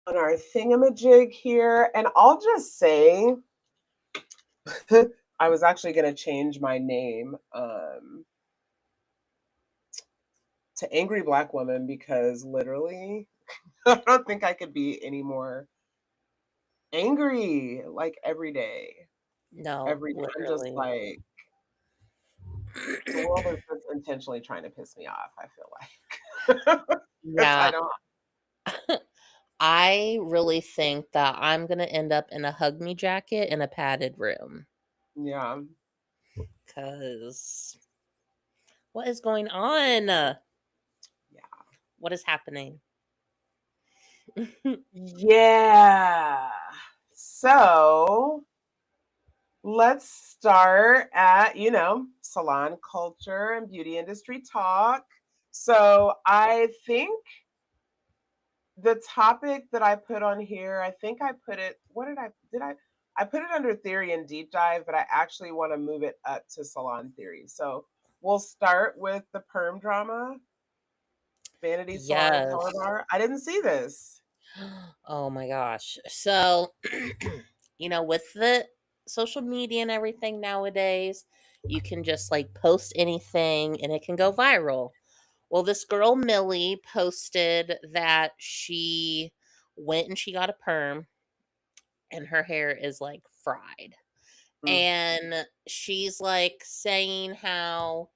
on our thingamajig here, and I'll just say I was actually gonna change my name to Angry Black Woman because literally I don't think I could be any more angry like every day. No, Every day. I'm just literally. like the world is just intentionally trying to piss me off, I feel like. Because I Yeah, don't I really think that I'm gonna end up in a hug me jacket in a padded room. yeah. 'Cause what is going on? Yeah. What is happening? Yeah. So let's start at, salon culture and beauty industry talk. So I think the topic that I put on here, I think I put it, what did I put it under theory and deep dive, but I actually want to move it up to salon theory. So we'll start with the perm drama, Vanity Salon and Color Yes. Bar. I didn't see this. Oh my gosh. So, with the social media and everything nowadays, you can just like post anything and it can go viral. Well, this girl, Millie, posted that she went and she got a perm and her hair is like fried. Mm, And she's like saying how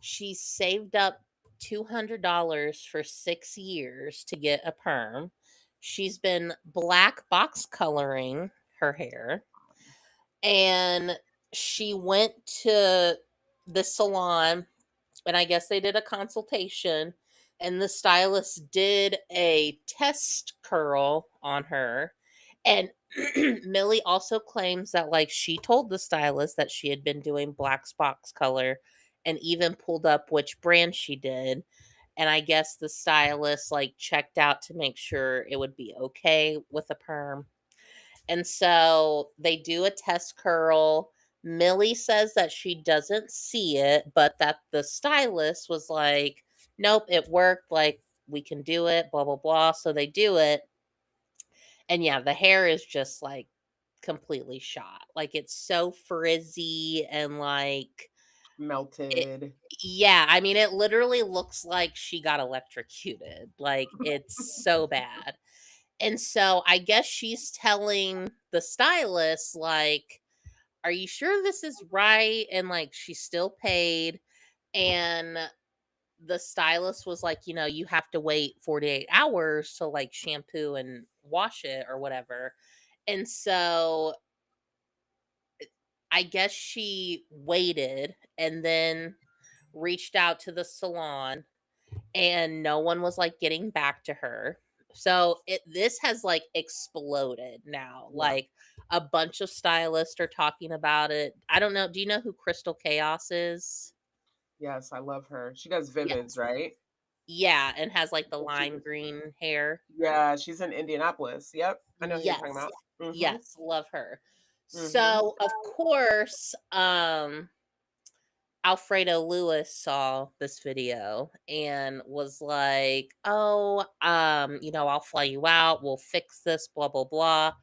she saved up $200 for 6 years to get a perm. She's been black box coloring her hair. And she went to the salon, and I guess they did a consultation, and the stylist did a test curl on her. And Millie also claims that like she told the stylist that she had been doing black box color and even pulled up which brand she did. And I guess the stylist like checked out to make sure it would be okay with a perm. And so they do a test curl. Millie says that she doesn't see it, but that the stylist was like, nope, it worked. Like, we can do it, blah, blah, blah. So they do it. And yeah, the hair is just like completely shot. Like, it's so frizzy and like, it, melted. yeah, I mean, it literally looks like she got electrocuted. Like, it's so bad. And so I guess she's telling the stylist, like, "Are you sure this is right?" And like she's still paid. And the stylist was like, you have to wait 48 hours to like shampoo and wash it or whatever. And so I guess she waited and then reached out to the salon and no one was like getting back to her. So this has like exploded now. Yeah. Like a bunch of stylists are talking about it. I don't know. Do you know who Crystal Chaos is? Yes, I love her. She does Yes. Vivids, right? Yeah, and has like the And she lime green hair. Yeah, she's in Indianapolis. Yep. I know who you're talking Yes. about. Mhm. Yes, love her. Mhm. So, of course, Alfredo Lewis saw this video and was like, "Oh, I'll fly you out. We'll fix this, blah blah blah."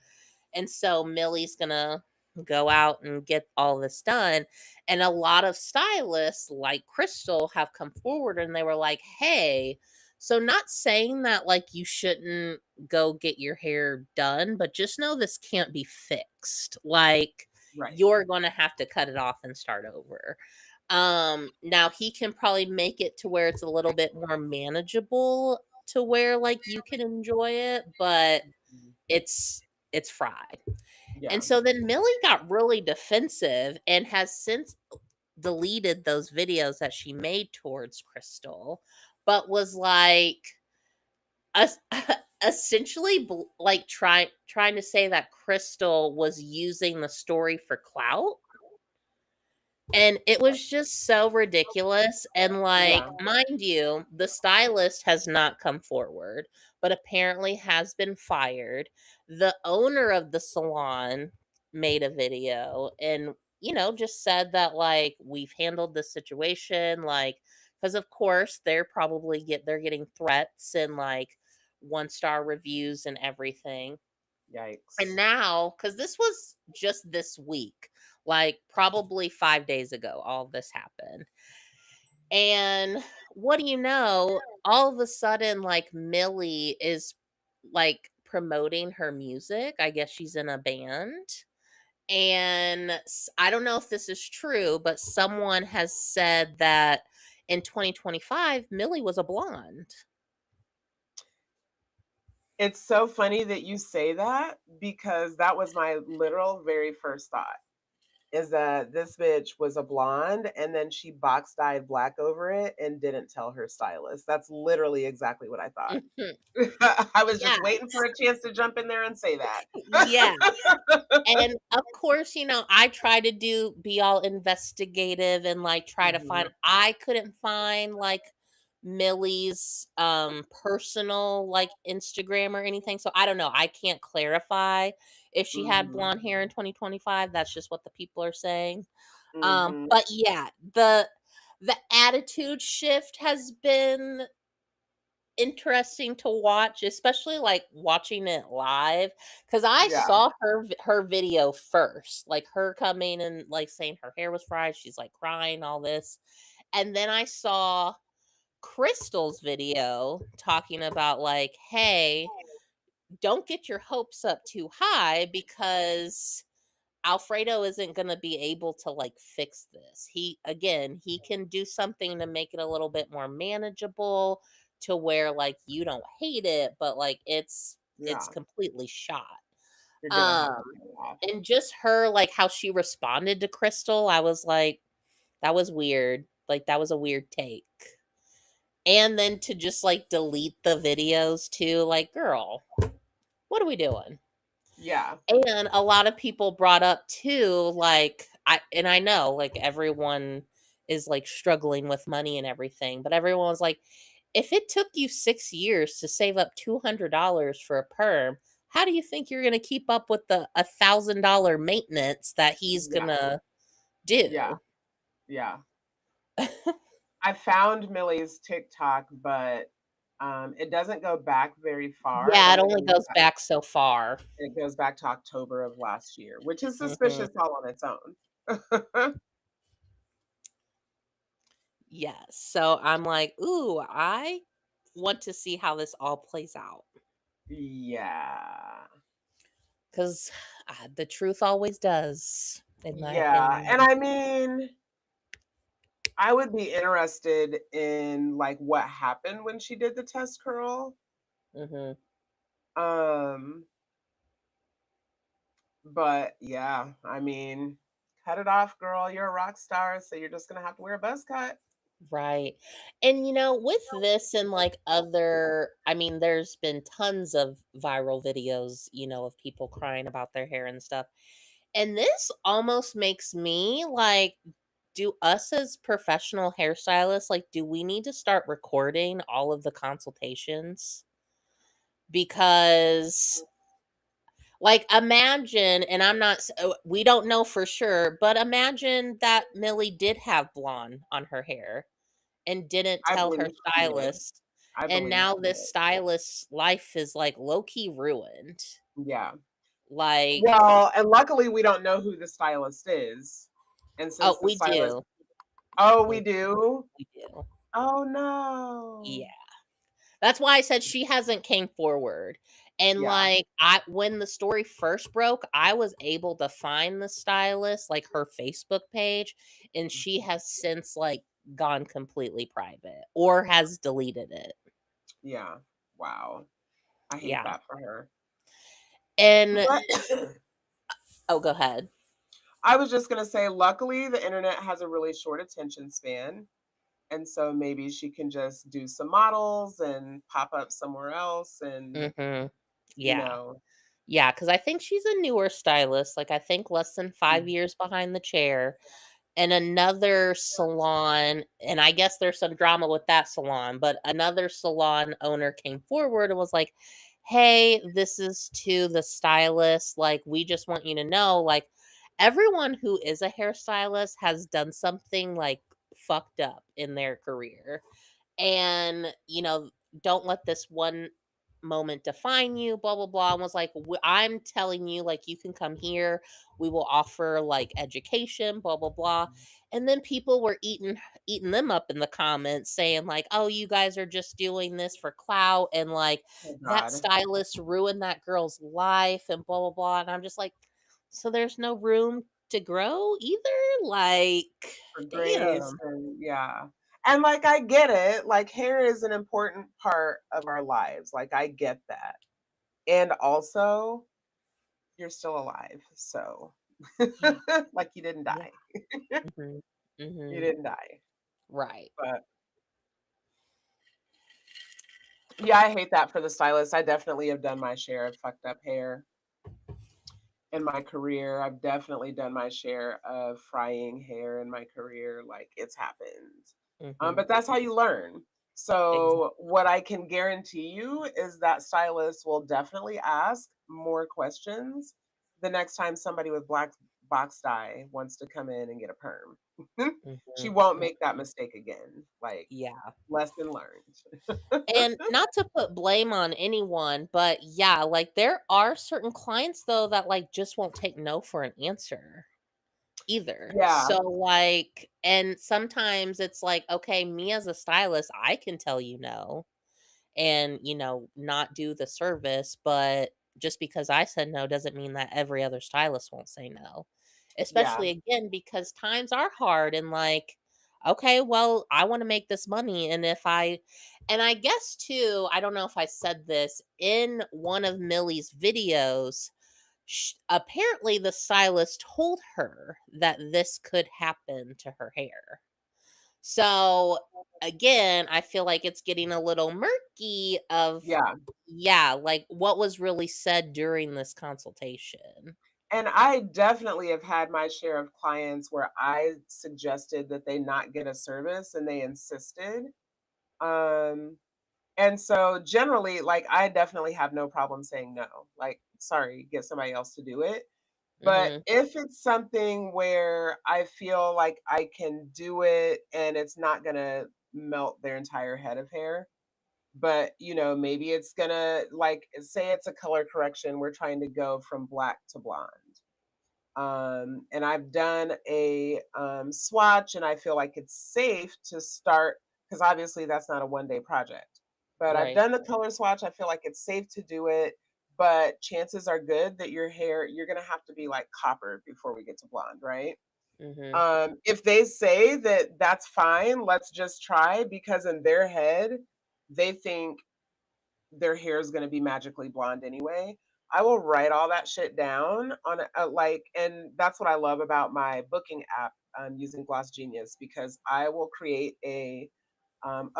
And so Millie's gonna go out and get all this done. And a lot of stylists like Crystal have come forward and they were like, "Hey, so not saying that like you shouldn't go get your hair done, but just know this can't be fixed. Like Right. you're going to have to cut it off and start over." Now he can probably make it to where it's a little bit more manageable to where like you can enjoy it, but Mhm. it's it's fried. Yeah. And so then Millie got really defensive and has since deleted those videos that she made towards Crystal, but was like es- essentially like trying to say that Crystal was using the story for clout. And it was just so ridiculous, and, like, Yeah. mind you, the stylist has not come forward, but apparently has been fired. The owner of the salon made a video and, just said that, like, "We've handled this situation," like, because of course, they're getting threats and, like, 1-star reviews and everything. And Yikes. now, because this was just this week, like probably 5 days ago, all this happened. And what do you know? All of a sudden, like Millie is like promoting her music. I guess she's in a band. And I don't know if this is true, but someone has said that in 2025, Millie was a blonde. It's so funny that you say that because that was my literal very first thought. Is that this bitch was a blonde and then she box dyed black over it and didn't tell her stylist. That's literally exactly what I thought. Mhm. I was Yeah. just waiting for a chance to jump in there and say that. Yeah. And of course, I try to be all investigative and like try to find Mhm, I couldn't find like Millie's personal like Instagram or anything. So I don't know. I can't clarify if she had mhm, blonde hair in 2025. That's just what the people are saying. mhm. But yeah, the attitude shift has been interesting to watch, especially like watching it live, because I Yeah, saw her video first, like her coming and like saying her hair was fried, she's like crying, all this. And then I saw Crystal's video talking about like, hey, don't get your hopes up too high because Alfredo isn't going to be able to like fix this. He can do something to make it a little bit more manageable to where like you don't hate it, but like it's yeah. completely shot. You're gonna have Um to cut it off. and just her like how she responded to Crystal, I was like that was weird. Like that was a weird take. And then to just like delete the videos too, like girl, what are we doing? Yeah, And a lot of people brought up too, like I know like everyone is like struggling with money and everything, but everyone was like, if it took you 6 years to save up $200 for a perm, how do you think you're gonna keep up with the $1,000 maintenance that he's yeah, gonna yeah, do? yeah. I found Millie's TikTok, but it doesn't go back very far. Yeah, it only goes back so far. It goes back to October of last year, which is Mhm. suspicious all on its own. Yes. So I'm like, ooh, I want to see how this all plays out. Yeah. Because the truth always does, in my Yeah, and opinion. I mean, I would be interested in, like, what happened when she did the test curl. Mhm. Um, but yeah, I mean, cut it off, girl. You're a rock star, so you're just gonna have to wear a buzz cut. Right. And with this and like other, I mean, there's been tons of viral videos, of people crying about their hair and stuff. And this almost makes me like, do us as professional hairstylists, like, do we need to start recording all of the consultations? Because like, imagine, and we don't know for sure, but imagine that Millie did have blonde on her hair and didn't I tell her believe she would. stylist, I and believe now she this would. stylist's life is, like, low key ruined. Yeah. Like Well, and luckily we don't know who the stylist is. And oh, since the we stylist do. Oh, we We do? we do. Oh, no. Yeah. That's why I said she hasn't came forward. And, Yeah. like, I when the story first broke, I was able to find the stylist, like, her Facebook page, and she Mhm. has since, like, gone completely private or has deleted it. Yeah. Wow. I hate Yeah. that for her. And But oh, go ahead. I was just gonna say, luckily, the internet has a really short attention span, and so maybe she can just do some models and pop up somewhere else and, Mhm. you Yeah. know Yeah, because I think she's a newer stylist, like, I think less than 5 Mhm. years behind the chair, and another salon and I guess there's some drama with that salon, but another salon owner came forward and was like, "Hey, this is to the stylist, like, we just want you to know, like, everyone who is a hairstylist has done something, like, fucked up in their career, and, don't let this one moment define you, blah blah blah, and was like, I'm telling you, like, you can come here, we will offer like education, blah blah blah." And then people were eating them up in the comments, saying like, "Oh, you guys are just doing this for clout," and like, Oh "That God. stylist ruined that girl's life," and blah blah blah. And I'm just like, so there's no room to grow either? Like, For grace damn. and yeah. And like I get it. Like hair is an important part of our lives. Like I get that. And also, you're still alive. So Yeah. like you didn't Yeah. die. Mhm. You Mhm. didn't die. Right. But yeah, I hate that for the stylist. I definitely have done my share of fucked up hair in my career. I've definitely done my share of frying hair in my career. Like it's happened. Mhm. But that's how you learn. Exactly. So what I can guarantee you is that stylists will definitely ask more questions the next time somebody with black box dye wants to come in and get a perm. She Mhm. won't Mm. make that mistake again. Like Yeah. lesson learned. And not to put blame on anyone, but yeah, like there are certain clients though that like just won't take no for an answer either. Yeah, So like, and sometimes it's like, okay, me as a stylist, I can tell you no and, not do the service, but just because I said no doesn't mean that every other stylist won't say no. yeah, Especially again because times are hard and like, okay, well, I want to make this money and I guess too, I don't know if I said this in one of Millie's videos, apparently the stylist told her that this could happen to her hair. So, again, I feel like it's getting a little murky of yeah. yeah, like, what was really said during this consultation. And I definitely have had my share of clients where I suggested that they not get a service and they insisted. Um, and so generally, like I definitely have no problem saying no. Like, sorry, get somebody else to do it. But Mhm, if it's something where I feel like I can do it and it's not gonna melt their entire head of hair, but maybe it's gonna like say it's a color correction, we're trying to go from black to blonde. And I've done a swatch, and I feel like it's safe to start because obviously that's not a 1 day project. But I've right. done the color swatch. I feel like it's safe to do it, but chances are good that your hair you're gonna have to be like copper before we get to blonde, right? Mhm, If they say that that's fine, let's just try because in their head they think their hair is gonna be magically blonde anyway. I will write all that shit down on like, and that's what I love about my booking app using Gloss Genius because I will create a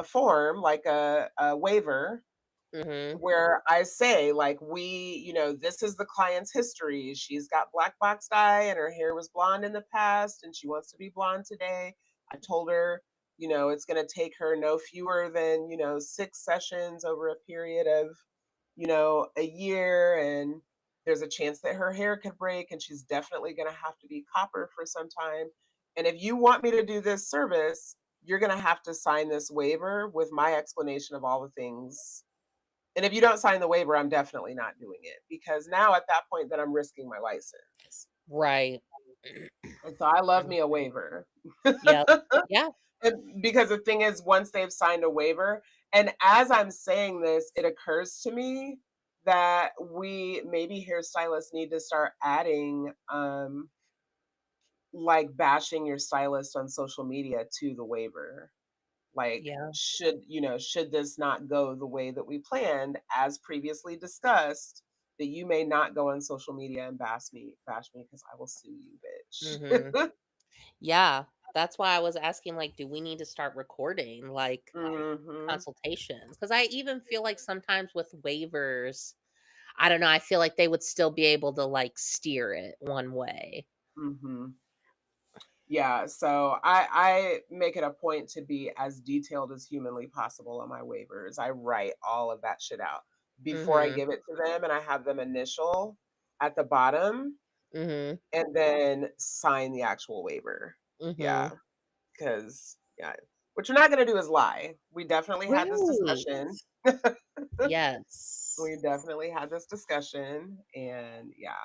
form like a waiver mhm, where I say like this is the client's history. She's got black box dye and her hair was blonde in the past and she wants to be blonde today. I told her, it's going to take her no fewer than, 6 sessions over a period of, a year and there's a chance that her hair could break and she's definitely going to have to be copper for some time. And if you want me to do this service, you're going to have to sign this waiver with my explanation of all the things, and if you don't sign the waiver, I'm definitely not doing it because now at that point then I'm risking my license. right. And so I love me a Mhm, waiver. yep. Yeah, Because the thing is once they've signed a waiver, and as I'm saying this, it occurs to me that we maybe hairstylists need to start adding like bashing your stylist on social media to the waiver. Like, yeah. should this not go the way that we planned, as previously discussed, that you may not go on social media and bash me because I will sue you, Mhm. bitch. Yeah, that's why I was asking, like, do we need to start recording, like, Mhm. consultations? Because I even feel like sometimes with waivers, I don't know, I feel like they would still be able to, like, steer it one way. Mhm. Yeah, so I make it a point to be as detailed as humanly possible on my waivers. I write all of that shit out before I Mhm, give it to them, and I have them initial at the bottom mhm, and then sign the actual waiver. Yeah. mhm. Because yeah. What you're not going to do is lie. We definitely had this Right. discussion. Yes. We definitely had this discussion, and yeah.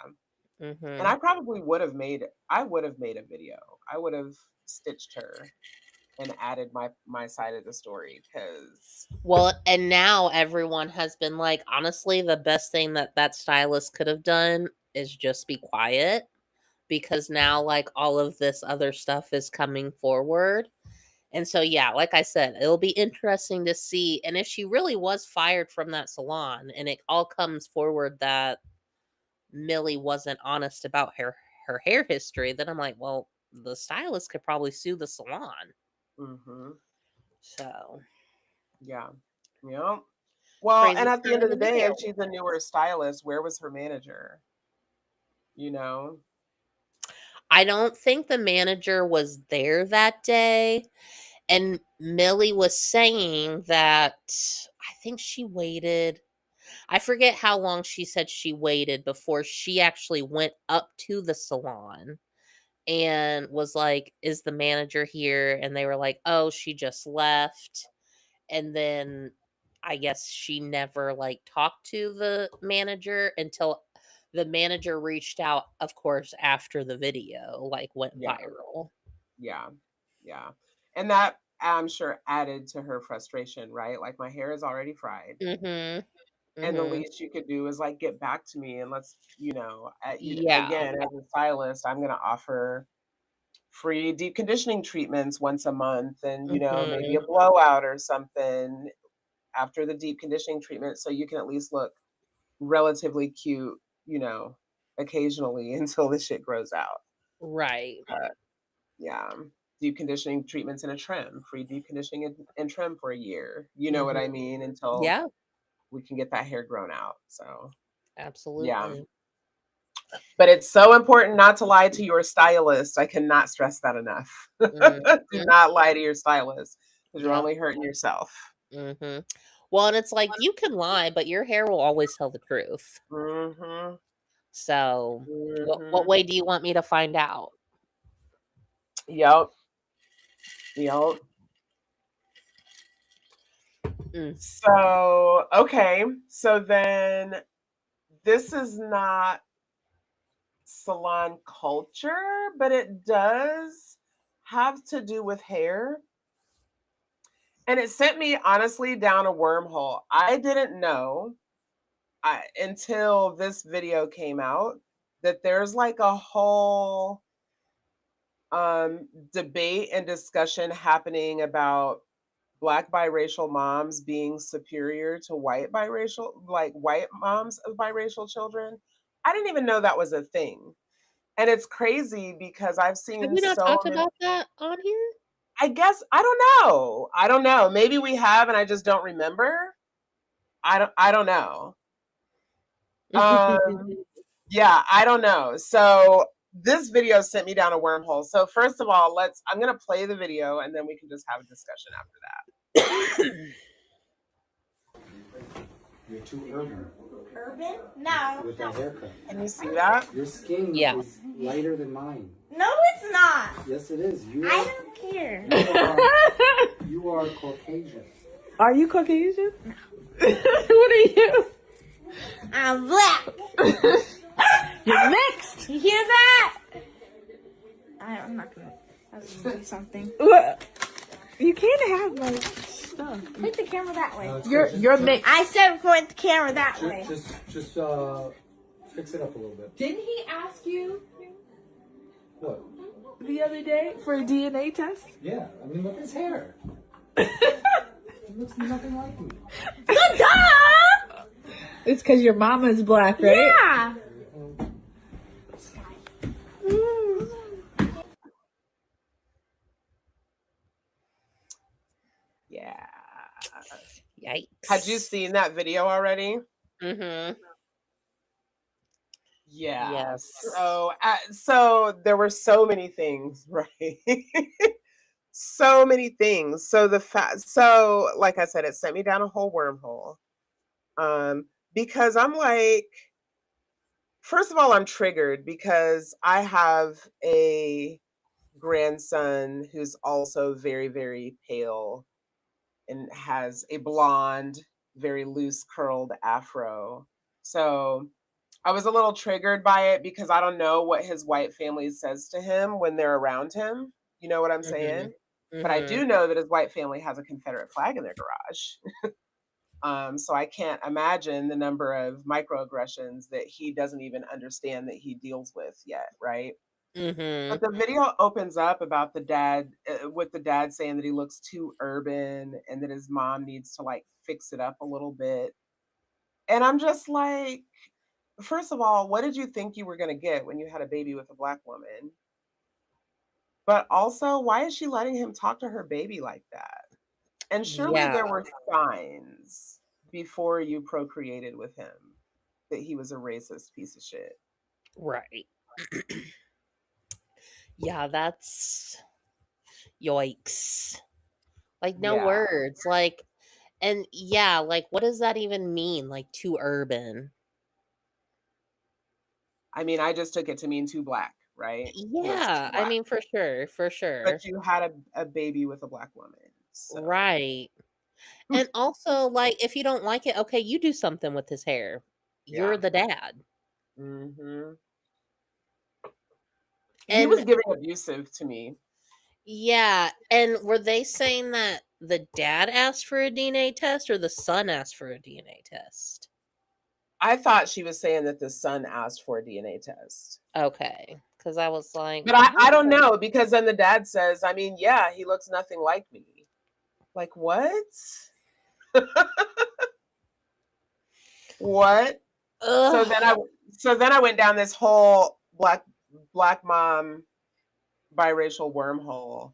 And Mhm. I probably would have made I would have made a video. I would have stitched her and added my side of the story cuz Well, and now everyone has been like, honestly, the best thing that that stylist could have done is just be quiet because now like all of this other stuff is coming forward. And so yeah, like I said, it'll be interesting to see and if she really was fired from that salon and it all comes forward that Millie wasn't honest about her hair history, then I'm like, well, the stylist could probably sue the salon. mhm. So, Yeah. Yeah. Well, and crazy at the turn end of in the the day, if mail. she's a newer stylist, where was her manager? You know? I don't think the manager was there that day. And Millie was saying that I think she waited. I forget how long she said she waited before she actually went up to the salon and was like, "Is the manager here?" And they were like, "Oh, she just left." And then I guess she never like talked to the manager until the manager reached out, of course, after the video like went Yeah. viral. Yeah. Yeah. And that I'm sure added to her frustration, right? Like my hair is already fried. Mhm. And the Mhm. least you could do is like get back to me and let's, Yeah. again, as a stylist, I'm going to offer free deep conditioning treatments once a month and, maybe a Mhm. blowout or something after the deep conditioning treatment so you can at least look relatively cute, you know, occasionally until the shit grows out. Right. But yeah, deep conditioning treatments and a trim, free deep conditioning and trim for a year. You know what Mhm. I mean? Until Yeah, we can get that hair grown out. So yeah. absolutely. But it's so important not to lie to your stylist. I cannot stress that enough. Do Mhm. not lie to your stylist because you're Yep. only hurting yourself. Mhm. Well, and it's like you can lie, but your hair will always tell the truth. Mhm. So, what Mhm. way do you want me to find out? Yep. Yep. Mm. So, okay. So then this is not salon culture, but it does have to do with hair. And it sent me honestly down a wormhole. I didn't know until this video came out that there's like a whole debate and discussion happening about black biracial moms being superior to white moms of biracial children. I didn't even know that was a thing. And it's crazy because I've Have seen we not so talked many. about that on here? I guess I don't know. I don't know. Maybe we have and I just don't remember. I don't know. Um yeah, I don't know. So this video sent me down a wormhole. So first of all, I'm going to play the video and then we can just have a discussion after that. You're too urban Urban? No. with that haircut. Can you see that? Your skin Yeah. is lighter than mine. No, it's not. Yes, it is. I don't care. You are Caucasian. Are you Caucasian? What are you? I'm black. You're mixed. You hear that? I'm not gonna. I was gonna do something. What? You can't have like stuff. Point the camera that way. It's You're good. you're Just- mixed. I said point the camera that way. Just fix it up a little bit. Didn't he ask you What? the other day for a DNA test? Yeah. I mean, look at his hair. It looks nothing like me. Duh! It's because your mama's black, right? Yeah. Yeah. Yikes. Had you seen that video already? Mhm. Yeah. Yes. So there were so many things, right? So many things. So like I said, it sent me down a whole wormhole. Because I'm like, first of all, I'm triggered because I have a grandson who's also very, very pale and has a blonde, very loose curled afro. So I was a little triggered by it because I don't know what his white family says to him when they're around him. You know what I'm Mhm. saying? But I Mhm. do know that his white family has a Confederate flag in their garage. So I can't imagine the number of microaggressions that he doesn't even understand that he deals with yet, right? But Mhm. the video opens up about the dad, with the dad saying that he looks too urban and that his mom needs to like fix it up a little bit. And I'm just like, first of all, what did you think you were going to get when you had a baby with a black woman? But also, why is she letting him talk to her baby like that? And surely Yeah, there were signs before you procreated with him that he was a racist piece of shit. right. Yeah, that's yikes. Like no Yeah. words. Like and yeah, like what does that even mean? Like too urban. I mean, I just took it to mean too black, right? He looks too Yeah, I black. mean for sure, for But sure. you had a baby with a black woman. So, Right. And also like if you don't like it, okay, you do something with his hair. You're yeah. the dad. Hmm. He And was giving abusive to me. yeah, and were they saying that the dad asked for a DNA test or the son asked for a DNA test? I thought she was saying that the son asked for a DNA test. Okay, because I was like, But I don't know because then the dad says, I mean, yeah, he looks nothing like me. Like, what? What? So ugh. then I so then I went down this whole black mom biracial wormhole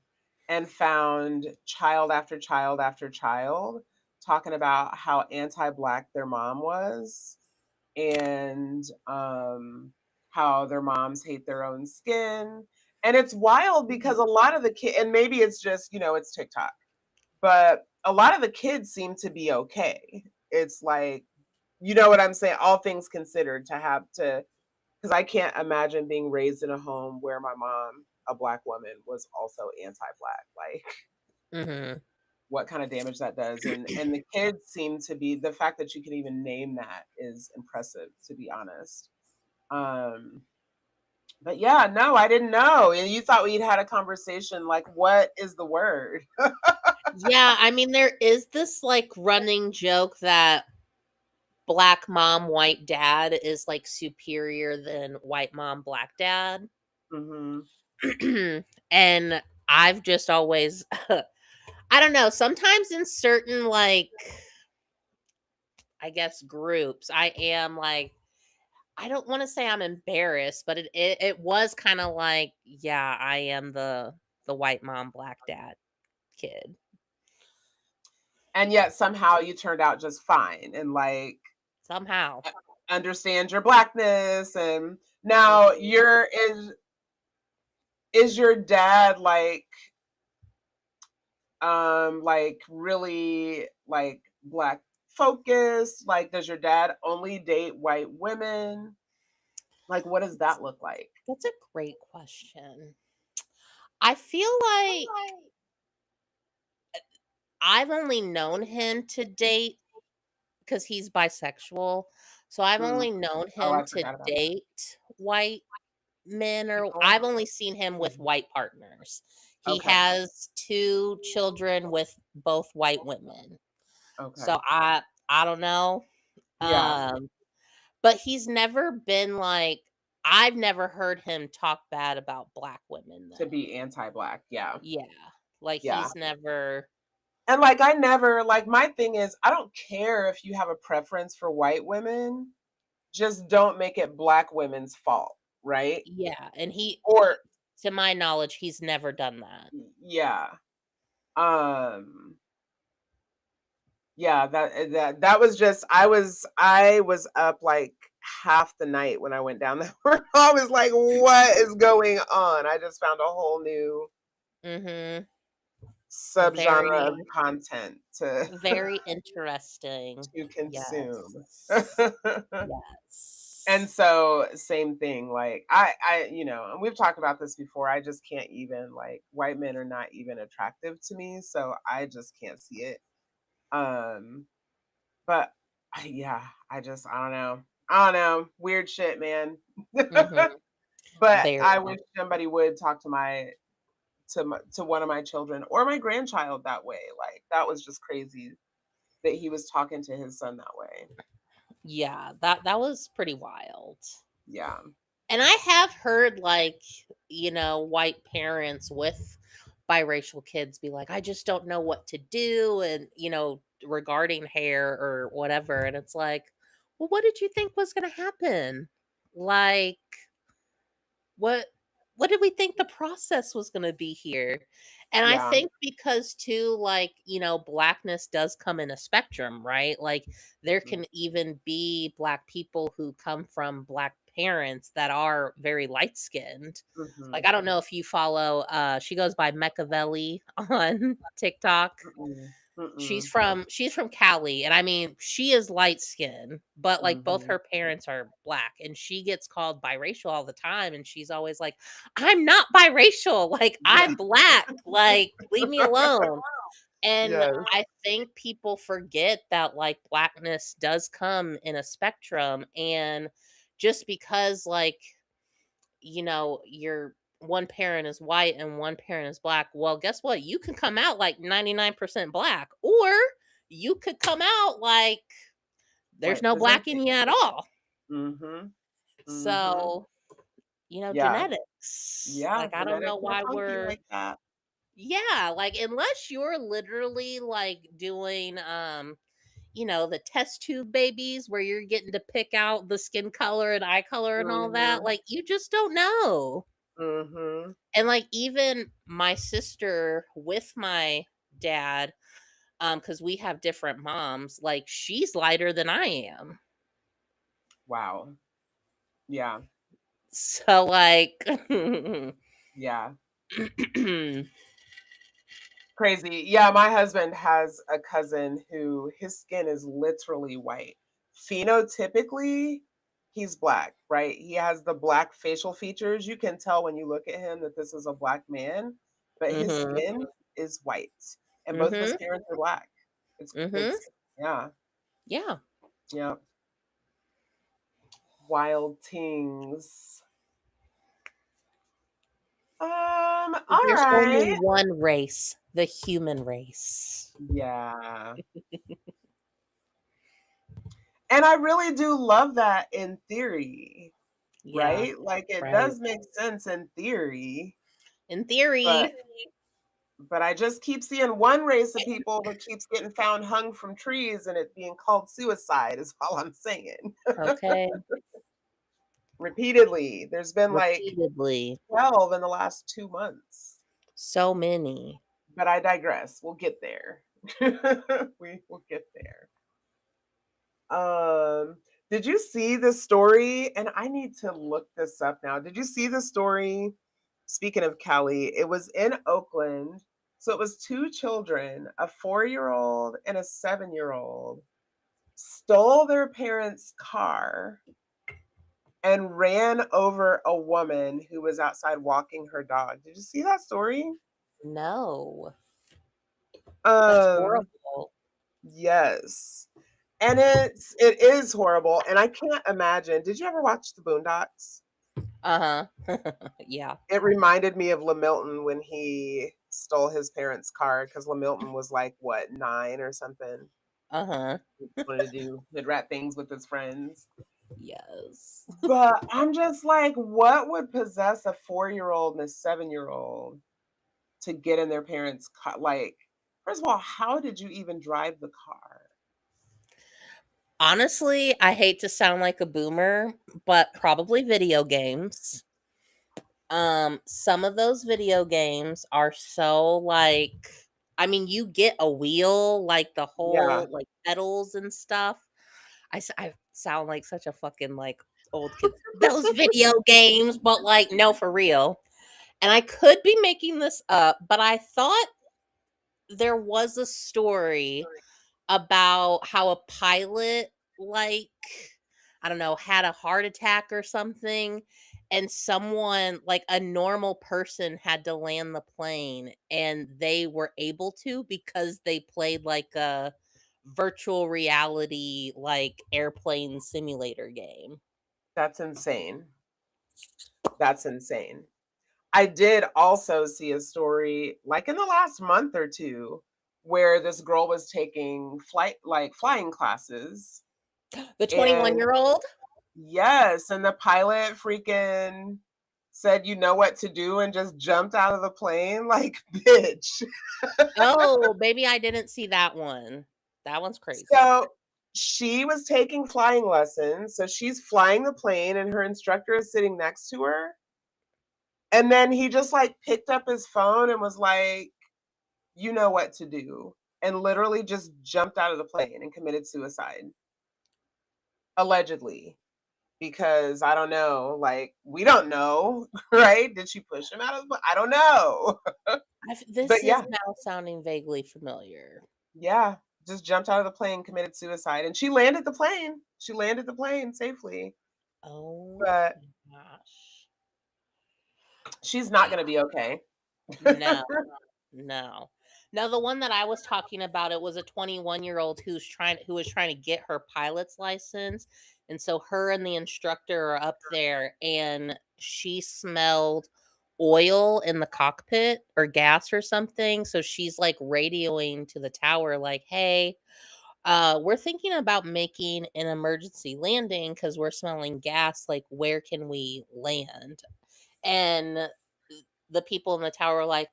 and found child after child after child talking about how anti-black their mom was and how their moms hate their own skin. And it's wild because a lot of the kids, and maybe it's just, it's TikTok, but a lot of the kids seem to be okay. It's like, you know what I'm saying? All things considered, to have to, because I can't imagine being raised in a home where my mom, a black woman, was also anti-black. Like, Mhm. what kind of damage that does. And the kids seem to be, the fact that you can even name that is impressive, to be honest. Um, but yeah, no, I didn't know. And you thought we'd had a conversation like, what is the word? Yeah, I mean, there is this like running joke that black mom, white dad is like superior than white mom, black dad. Hmm. And I've just always, I don't know, sometimes in certain like, I guess, groups, I am like, I don't want to say I'm embarrassed, but it was kind of like, yeah, I am the white mom, black dad kid. And yet somehow you turned out just fine and like Somehow. understand your blackness. And now Mhm. is your dad like really like black focused? Like, does your dad only date white women? Like, what does that look like? That's a great question. I feel like I've only known him to date because he's bisexual. So I've Mm. only known Oh, him I to forgot about that. date white men, or People. I've only seen him with Mhm. white partners. He Okay. has 2 children with both white women. Okay. So I don't know. Yeah. Um but he's never been like, I've never heard him talk bad about black women To though. be anti-black. Yeah. Yeah. Like Yeah. he's never And like I never like my thing is I don't care if you have a preference for white women, just don't make it black women's fault, right? yeah, and he Or to my knowledge he's never done that. yeah. Um yeah, that was just I was up like half the night when I went down that road. I was like, what is going on? I just found a whole new Mhm. subgenre of Very content to very interesting. to consume. Yes. Yes. And so same thing, like I, and we've talked about this before. I just can't even like white men are not even attractive to me, so I just can't see it. Um, but yeah, I don't know. I don't know. Weird shit, man. Mhm. But Very. I wish somebody would talk to to one of my children or my grandchild that way. Like that was just crazy that he was talking to his son that way. Yeah, that was pretty wild. Yeah. And I have heard like, white parents with biracial kids be like, I just don't know what to do and, regarding hair or whatever. And it's like, well, what did you think was going to happen? Like what what did we think the process was going to be here? And I Yeah. think because too, like, blackness does come in a spectrum, right? Like there Mhm. can even be black people who come from black parents that are very light skinned. Like Mhm. I don't know if you follow she goes by Machiavelli on TikTok. Mm-mm. She's Mm-mm. from Cali, and I mean, she is light skinned, but like both Mhm. her parents are black, and she gets called biracial all the time, and she's always like, "I'm not biracial, like Yeah. I'm black, like leave me alone." And Yes. I think people forget that like blackness does come in a spectrum, and just because like your one parent is white and one parent is black, well, guess what? You can come out like 99% black, or you could come out like there's White no black in presenting. you at all. Mhm. Mhm. So, Yeah. genetics. Yeah. Like, I don't know Genetics are why funky we're, like that. yeah, like, unless you're literally like doing, the test tube babies where you're getting to pick out the skin color and eye color and all that, Mhm. like, you just don't know. Mhm. And like even my sister with my dad, because we have different moms, like she's lighter than I am. Wow. Yeah. So like Yeah. Crazy. Yeah, my husband has a cousin who his skin is literally white. Phenotypically, he's black, right? He has the black facial features. You can tell when you look at him that this is a black man, but his mhm. skin is white. And both of his Mhm. parents are black. Mhm. It's yeah, Yeah. yeah. Wild things. All There's only right. one race, the human race. Yeah. And I really do love that in theory, Yeah, right? Like it right. does make sense in theory, In but theory. I just keep seeing one race of people that keeps getting found hung from trees and it being called suicide is all I'm saying. Okay. Repeatedly. There's been like Repeatedly. 12 in the last 2 months. So many. But I digress. We'll get there. We will get there. Um, did you see the story? And I need to look this up now. Did you see the story? Speaking of Cali, it was in Oakland. So it was two children, a 4-year-old and a 7-year-old, stole their parents' car and ran over a woman who was outside walking her dog. Did you see that story? No. That's Um, horrible. yes. And it is horrible. And I can't imagine. Did you ever watch the Boondocks? Uh-huh. Yeah. It reminded me of LaMilton when he stole his parents' car because LaMilton was like what, 9 or something. Uh-huh. He wanted to do hood rat things with his friends. Yes. But I'm just like, what would possess a 4-year-old and a 7-year-old to get in their parents' car? Like, first of all, how did you even drive the car? Honestly, I hate to sound like a boomer, but probably video games. Some of those video games are so like, I mean, you get a wheel, like the Yeah. whole like pedals and stuff. I sound like such a fucking like old kid. Those video games, but like no, for real. And I could be making this up, but I thought there was a story about how a pilot like I don't know, had a heart attack or something, and someone, like a normal person, had to land the plane, and they were able to because they played like a virtual reality, like airplane simulator game. That's insane. That's insane. I did also see a story like in the last month or two where this girl was taking flying classes. The 21 And year old? yes, and the pilot freaking said, "You know what to do," and just jumped out of the plane like, bitch. Oh, maybe I didn't see that one. That one's crazy. So she was taking flying lessons. So she's flying the plane and her instructor is sitting next to her. And then he just like picked up his phone and was like, "You know what to do," and literally just jumped out of the plane and committed suicide, allegedly. Because I don't know, like, we don't know, right? Did she push him out of the I don't know. This But is yeah, now sounding vaguely familiar. yeah, just jumped out of the plane, committed suicide, and she landed the plane. She landed the plane safely, Oh but my gosh. she's not gonna be okay. No, no. No, the one that I was talking about, it was a 21-year-old who was trying to get her pilot's license. And so her and the instructor are up there, and she smelled oil in the cockpit or gas or something. So she's like radioing to the tower like, "Hey, we're thinking about making an emergency landing because we're smelling gas. Like, where can we land?" And the people in the tower were like,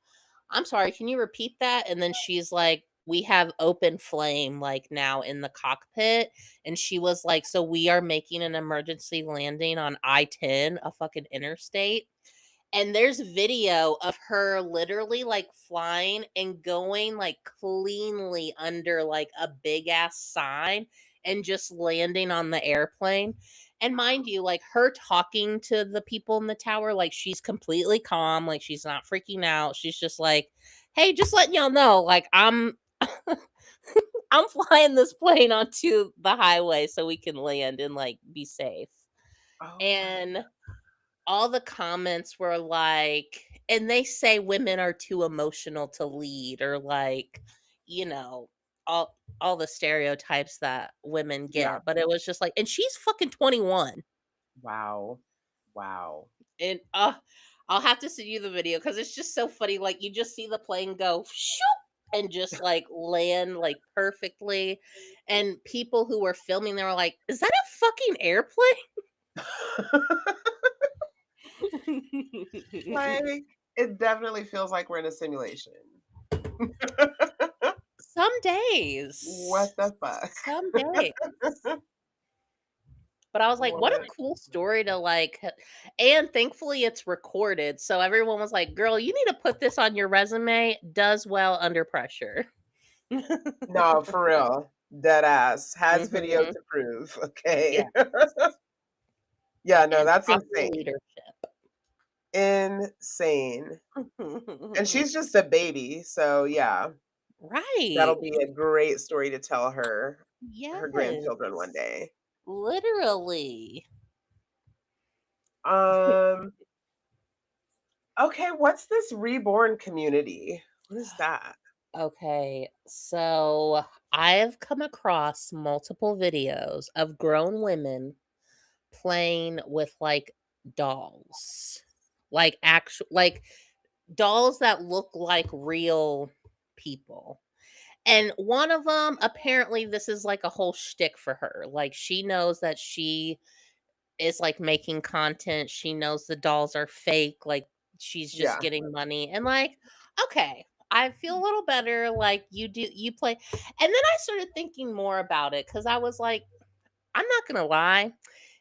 "I'm sorry, can you repeat that?" And then she's like, "We have open flame like now in the cockpit." And she was like, "So we are making an emergency landing on I-10, a fucking interstate." And there's video of her literally like flying and going like cleanly under like a big ass sign and just landing on the airplane. And mind you, like her talking to the people in the tower, like she's completely calm, like she's not freaking out. She's just like, "Hey, just letting y'all know, like I'm flying this plane onto the highway so we can land and like be safe." Oh my And all the comments were like, and they say women are too emotional to lead, or like, you know, all the stereotypes that women yeah. get. But it was just like, and she's fucking 21. Wow. Wow. And I'll have to send you the video because it's just so funny. Like you just see the plane go shoop and just like land like perfectly. And people who were filming, they were like, "Is that a fucking airplane?" Like, it definitely feels like we're in a simulation. Some days. What the fuck? Some days. But I was like, what a What? cool story to like and thankfully it's recorded. So everyone was like, "Girl, you need to put this on your resume. Does well under pressure." No, for real. Dead ass. Has video Mhm. to prove. Yeah. Okay. Yeah, no, And that's proper insane. leadership. Insane. And she's just a baby, so yeah, Right. that'll be a great story to tell her Yes. grandchildren one day. Literally. Um, okay, what's this reborn community? What is that? Okay, so I've come across multiple videos of grown women playing with like dolls. Like actual like dolls that look like real people. And one of them, apparently, this is like a whole shtick for her. Like she knows that she is like making content. She knows the dolls are fake. Like she's just Yeah. getting money. And like, okay, I feel a little better. Like you play. And then I started thinking more about it because I was like, I'm not gonna lie.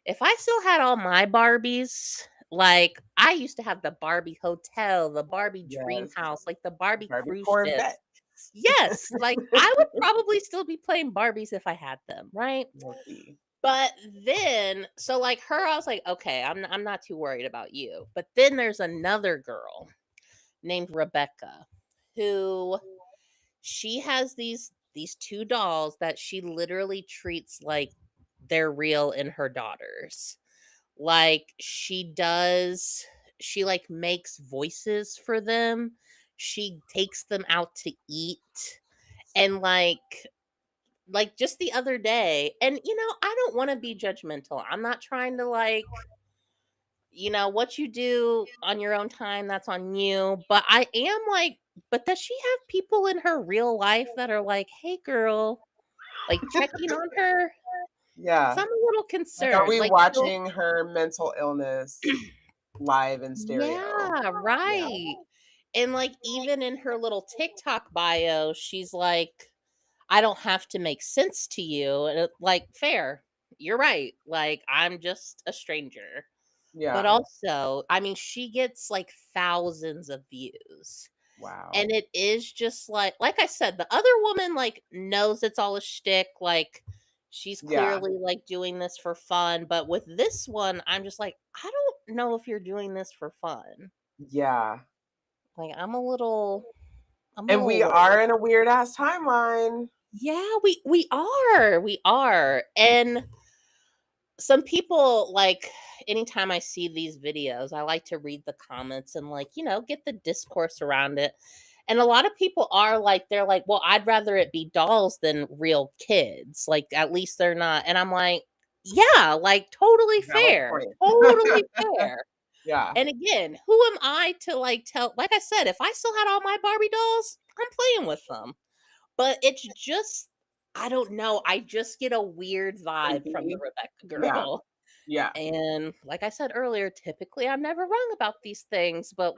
If I still had all my Barbies, like I used to have the Barbie hotel, the Barbie dream Yes. house, like the Barbie Barbie cruise Corvette. ships. Yes, like I would probably still be playing Barbies if I had them, right? Loki. But then, so like her, I was like, okay, I'm not too worried about you. But then there's another girl named Rebecca who she has these two dolls that she literally treats like they're real in her daughters. She like makes voices for them. She takes them out to eat, and just the other day, and I don't want to be judgmental. I'm not trying to what you do on your own time, that's on you. But I am but does she have people in her real life that are like, hey girl, checking on her? Yeah. So I'm a little Like, concerned. are we She'll watching her mental illness live in stereo? Yeah, Yeah. right. And even in her little TikTok bio, she's like, I don't have to make sense to you. And fair. You're right. I'm just a stranger. But Yeah. also, I mean, she gets thousands of views. And Wow. it is just like I said, the other woman knows it's all a shtick. She's Yeah. clearly doing this for fun. But with this one, I'm just like, I don't know if you're doing this for fun. Yeah. I'm a little And we worried. are in a weird ass timeline. Yeah, we are. We are. And some people anytime I see these videos, I like to read the comments and get the discourse around it. And a lot of people are they're like, well, I'd rather it be dolls than real kids. At least they're not. And I'm like, yeah, totally Valid fair. point. Totally fair. Yeah. And again, who am I to tell? Like I said, if I still had all my Barbie dolls, I'm playing with them. But it's just, I don't know. I just get a weird vibe from the Creepy. Rebecca Yeah. girl. Yeah. And like I said earlier, typically I'm never wrong about these things, but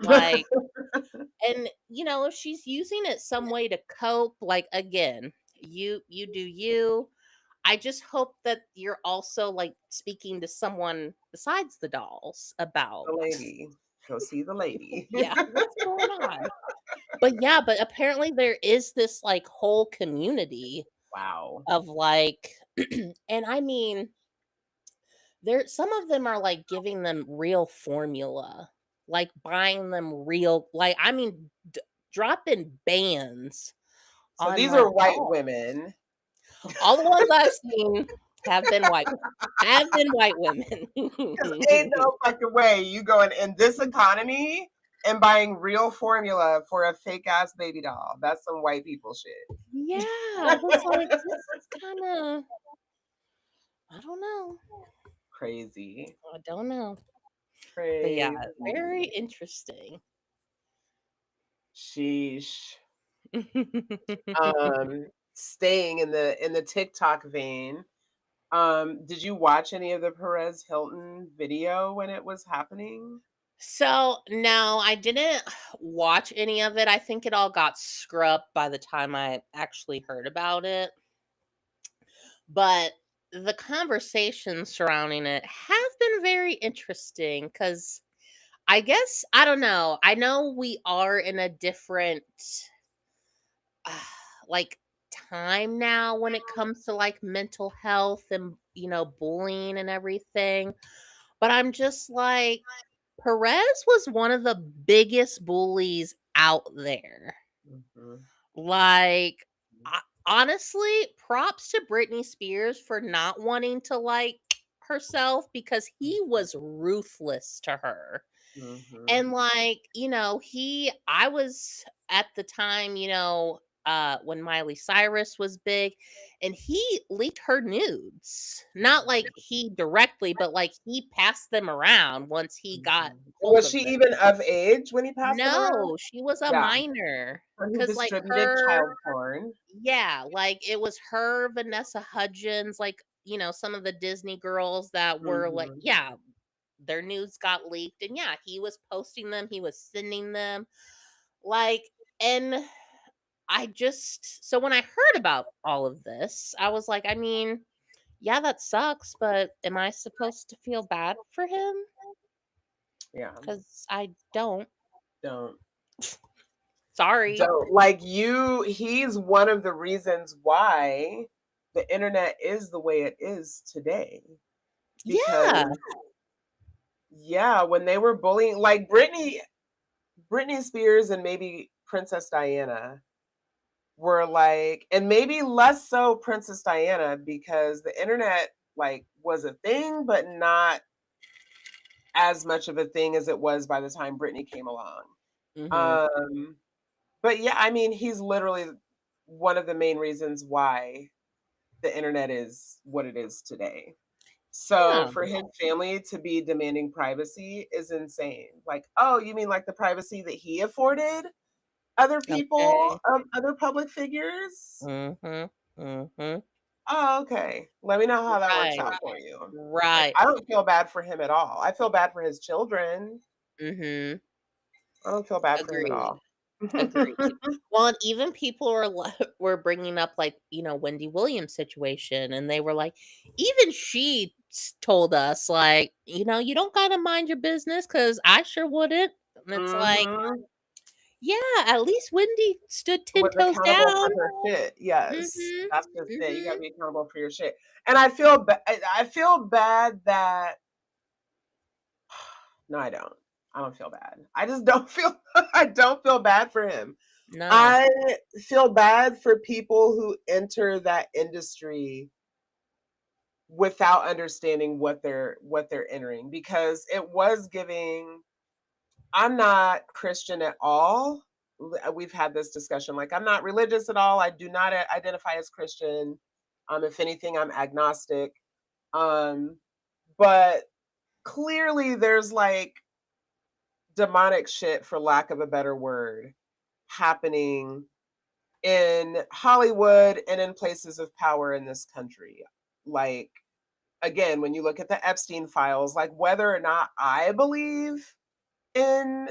and if she's using it some way to cope, again, you do you. I just hope that you're also speaking to someone besides the dolls about The lady. Go see the lady. yeah, what's going on. But yeah, but apparently there is this whole community Wow. of and I mean, there some of them are giving them real formula, buying them real I mean dropping bands So on these are white dolls. women. All the ones I've seen have been white women. Ain't no fucking way you going in this economy and buying real formula for a fake ass baby doll. That's some white people shit. Yeah, I was this is kind of, I don't know. Crazy. I don't know. But Crazy. yeah, very interesting. Sheesh. Staying in the TikTok vein. Did you watch any of the Perez Hilton video when it was happening? So, no, I didn't watch any of it. I think it all got scrubbed by the time I actually heard about it. But the conversations surrounding it have been very interesting because I guess, I don't know. I know we are in a different uh, like time now when it comes to mental health and bullying and everything. But I'm just Perez was one of the biggest bullies out there. Mhm. Like, honestly, props to Britney Spears for not wanting to like herself because he was ruthless to her. Mhm. And I was at the time, when Miley Cyrus was big, and he leaked her nudes. Not he directly, but he passed them around once he got hold Was of she them. even of age when he passed them around? No, she was a Yeah. minor. So he Cause distributed her, child porn. yeah, it was her, Vanessa Hudgens, some of the Disney girls that were Mhm. yeah, their nudes got leaked, and yeah, he was posting them, he was sending them. And so when I heard about all of this, I was like, I mean, yeah, that sucks, but am I supposed to feel bad for him? Yeah. Because I don't. Don't. Sorry. Don't. He's one of the reasons why the internet is the way it is today. Because Yeah. yeah, when they were bullying Britney Spears and maybe Princess Diana were and maybe less so Princess Diana because the internet like was a thing, but not as much of a thing as it was by the time Britney came along. Mhm. Um, but yeah, I mean, he's literally one of the main reasons why the internet is what it is today. So Yeah. for his family to be demanding privacy is insane. Like, oh, you mean like the privacy that he afforded other people, Okay. other public figures? Mhm. Mhm. Oh, okay. Let me know how that works Right. out for you. Like, Right. I don't feel bad for him at all. I feel bad for his children. Mhm. I don't feel bad for him at Agreed. all. Agreed. Well, and even people were bringing up, like, Wendy Williams situation, and they were like, even she told us, like, you don't gotta mind your business because I sure wouldn't. And it's like, Mhm. yeah, at least Wendy stood 10 Was toes accountable for down. her shit. Yes, Mhm. that's just it. You gotta Mhm. be accountable for your shit. And I feel bad that no, I don't. I don't feel bad. I just don't feel I don't feel bad for him. No. I feel bad for people who enter that industry without understanding what they're entering because it was giving I'm not Christian at all. We've had this discussion. Like, I'm not religious at all. I do not identify as Christian. If anything, I'm agnostic. Um, but clearly, there's like demonic shit, for lack of a better word, happening in Hollywood and in places of power in this country. Like, again, when you look at the Epstein files, like whether or not I believe in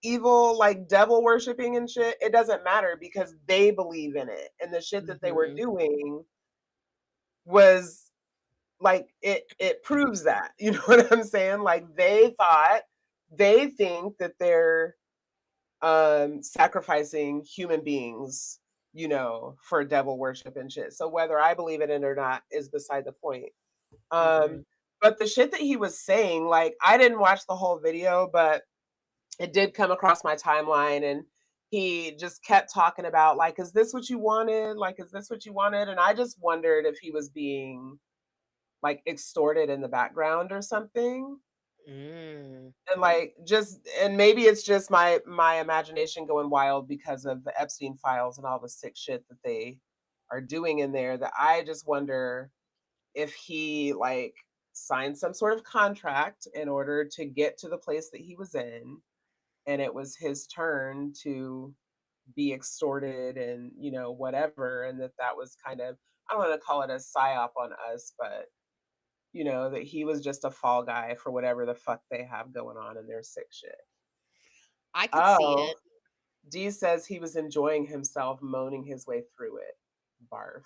evil like devil worshiping and shit, it doesn't matter because they believe in it. And the shit that they were Mhm. doing was like it proves that. You know what I'm saying? Like they think that they're sacrificing human beings, for devil worship and shit. So whether I believe in it or not is beside the point. Um Mhm. but the shit that he was saying, like I didn't watch the whole video, but it did come across my timeline and he just kept talking about like, is this what you wanted? Like, is this what you wanted? And I just wondered if he was being like extorted in the background or something. Mm. And like just and maybe it's just my imagination going wild because of the Epstein files and all the sick shit that they are doing in there, that I just wonder if he like signed some sort of contract in order to get to the place that he was in, and it was his turn to be extorted and whatever, and that was kind of, I don't want to call it a psyop on us, but that he was just a fall guy for whatever the fuck they have going on in their sick shit. I could see Oh, it. D says he was enjoying himself moaning his way through it. Barf.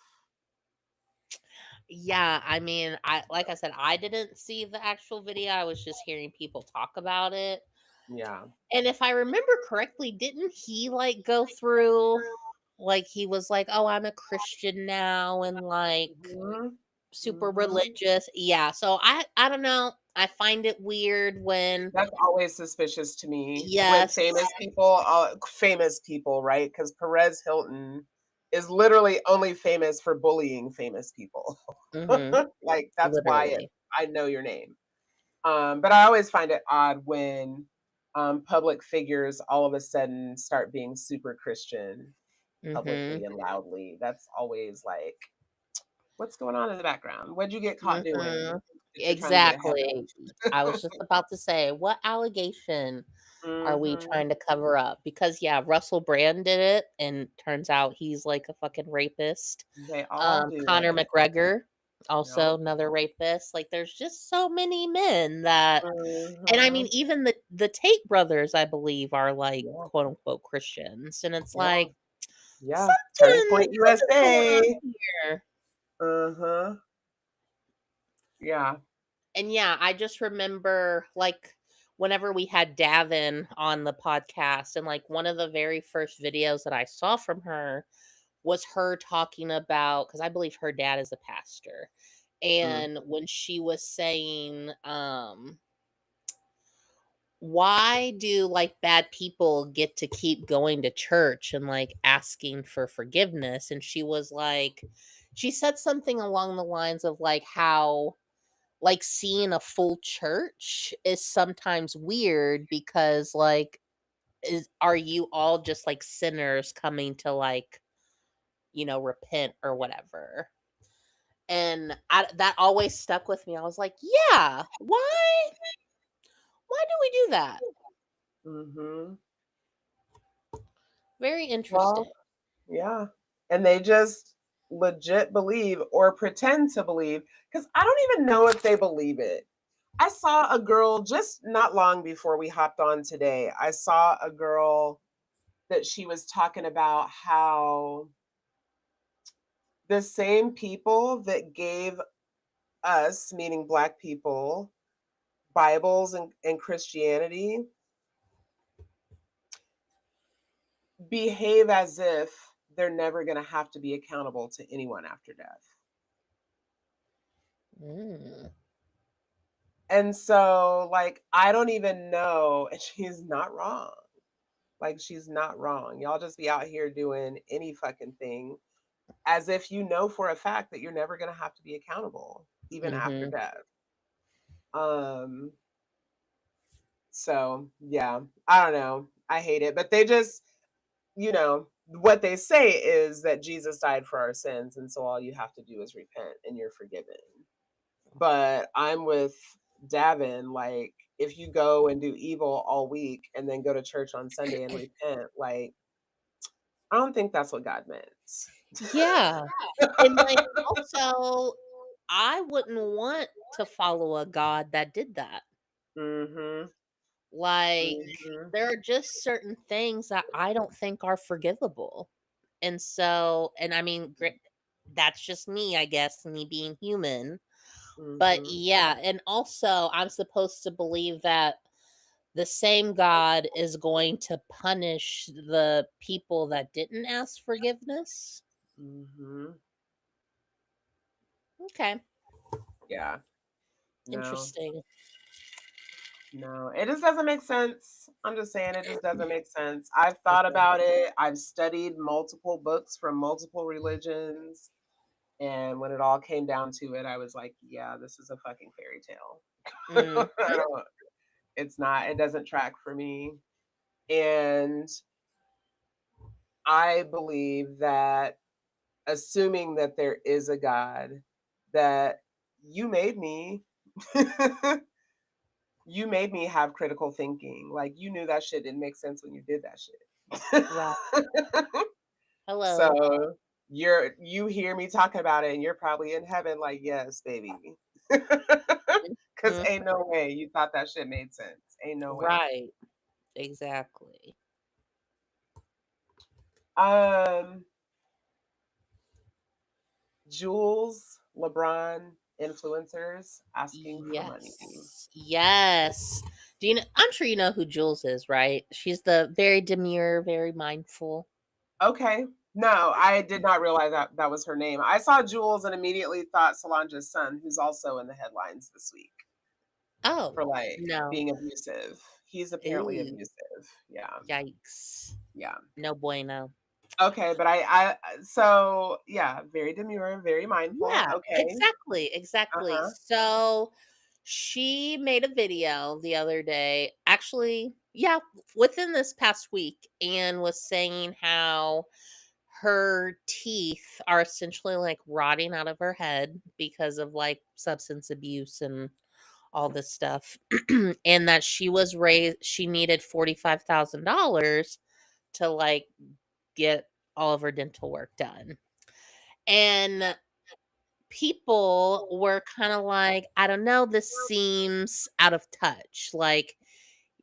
Yeah, I mean, like I said, I didn't see the actual video. I was just hearing people talk about it. Yeah. And if I remember correctly, didn't he like go through, like he was like, "Oh, I'm a Christian now," and like Mhm. super Mhm. religious. Yeah, so I don't know. I find it weird when, That's always suspicious to me when yes. famous people, right? Because Perez Hilton is literally only famous for bullying famous people. Mhm. Like that's why Literally. I know your name. But I always find it odd when public figures all of a sudden start being super Christian Mhm. publicly and loudly. That's always like, what's going on in the background? What'd you get caught doing Mhm. that you're trying to get ahead Exactly. I was just about to say, what allegation are we of? trying to cover up? Because yeah, Russell Brand did it, and turns out he's like a fucking rapist. They all Conor do. McGregor, Yep. also another rapist. Like, there's just so many men that, and I mean, Mhm. even the Tate brothers, I believe, are like Yeah, quote unquote Christians, and it's yeah, like yeah. Turning Point something's going on USA. here. Uh-huh. Yeah. And yeah, I just remember like whenever we had Davin on the podcast, and like one of the very first videos that I saw from her was her talking about, because I believe her dad is a pastor. Mm. And when she was saying, why do like bad people get to keep going to church and like asking for forgiveness? And she was like, she said something along the lines of like how like seeing a full church is sometimes weird because like are you all just like sinners coming to like, repent or whatever? And that always stuck with me. I was like, yeah, why do we do that? Mm-hmm. Very interesting. Well, yeah. And they just legit believe or pretend to believe, because I don't even know if they believe it. I saw a girl just not long before we hopped on today. I saw a girl that she was talking about how the same people that gave us, meaning Black people, Bibles and Christianity, behave as if they're never going to have to be accountable to anyone after death. Mm. And so, like, I don't even know. And she's not wrong. Like, she's not wrong. Y'all just be out here doing any fucking thing as if you know for a fact that you're never going to have to be accountable, even after Mm-hmm. death. So, yeah, I don't know. I hate it. But they just, what they say is that Jesus died for our sins. And so all you have to do is repent and you're forgiven. But I'm with Davin, like, if you go and do evil all week and then go to church on Sunday and repent, like, I don't think that's what God meant. Yeah. And like also, I wouldn't want to follow a God that did that. Mm-hmm. Like, Mm-hmm. there are just certain things that I don't think are forgivable. And so, and I mean, that's just me, I guess, me being human. But Mm-hmm. yeah, and also I'm supposed to believe that the same God is going to punish the people that didn't ask forgiveness. Mm-hmm. Okay, Yeah. No. interesting. No, it just doesn't make sense. I'm just saying it just doesn't make sense. I've thought about it. I've studied multiple books from multiple religions. And when it all came down to it, I was like, yeah, this is a fucking fairy tale. Mm, It's not, it doesn't track for me. And I believe that assuming that there is a God, that you made me. You made me have critical thinking. Like, you knew that shit didn't make sense when you did that shit. right. Hello. So you hear me talking about it and you're probably in heaven like, yes, baby. Cause Mhm. ain't no way you thought that shit made sense. Ain't no way. Right. Exactly. Um, Jules, LeBron, influencers asking for money. Yes. Yes. Do you know, I'm sure you know who Jules is, right? She's the very demure, very mindful. Okay. No, I did not realize that that was her name. I saw Jules and immediately thought Solange's son, who's also in the headlines this week Oh, for like no. being abusive. He's apparently Ooh, abusive. Yeah. yikes. Yeah. No bueno. Okay, but so yeah, very demure, very mindful. Yeah, Okay. exactly. Uh-huh. So she made a video the other day, actually, yeah, within this past week, and was saying how her teeth are essentially like rotting out of her head because of like substance abuse and all this stuff. And that she needed $45,000 to like get all of her dental work done. And people were kind of like, I don't know, this seems out of touch. Like,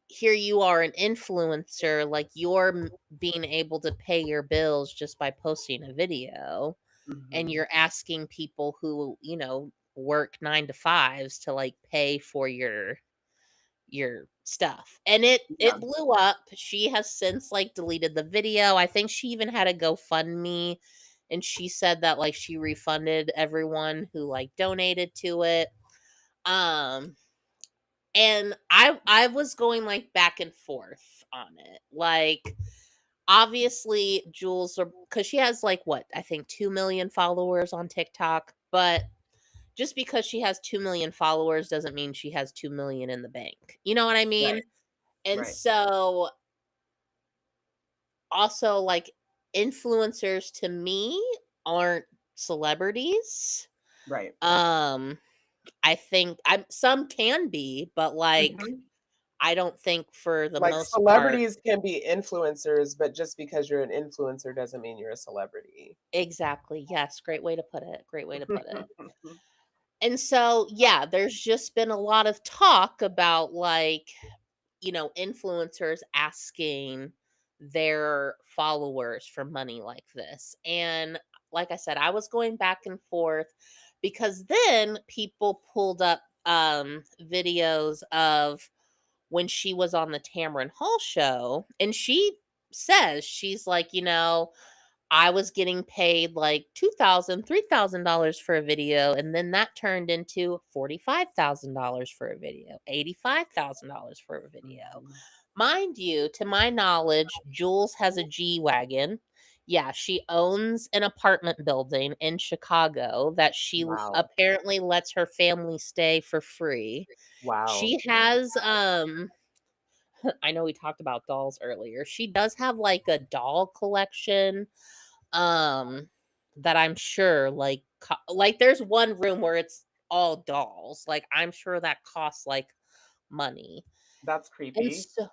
here you are, an influencer, like, you're being able to pay your bills just by posting a video, and Mhm. you're asking people who, work 9 to 5s to like pay for your stuff. And it Yeah. blew up. She has since like deleted the video. I think she even had a GoFundMe, and she said that like she refunded everyone who like donated to it. Um and I was going like back and forth on it. Like, obviously Jules, because she has like what I think 2 million followers on TikTok, but just because she has 2 million followers doesn't mean she has 2 million in the bank. You know what I mean? Right. And Right. so also like influencers to me aren't celebrities. Right. I think some can be, but like Mhm. I don't think for the Like most part. celebrities can be influencers, but just because you're an influencer doesn't mean you're a celebrity. Exactly. Yes, great way to put it. Great way to put it. And so, yeah, there's just been a lot of talk about like, influencers asking their followers for money like this. And like I said, I was going back and forth because then people pulled up videos of when she was on the Tamron Hall show, and she says she's like, I was getting paid like $2,000, $3,000 for a video, and then that turned into $45,000 for a video, $85,000 for a video. Mhm. Mind you, to my knowledge, Jules has a G Wagon. Yeah, she owns an apartment building in Chicago that she Wow. apparently lets her family stay for free. Wow. She has I know we talked about dolls earlier. She does have like a doll collection that I'm sure like there's one room where it's all dolls. Like I'm sure that costs like money. That's And creepy. so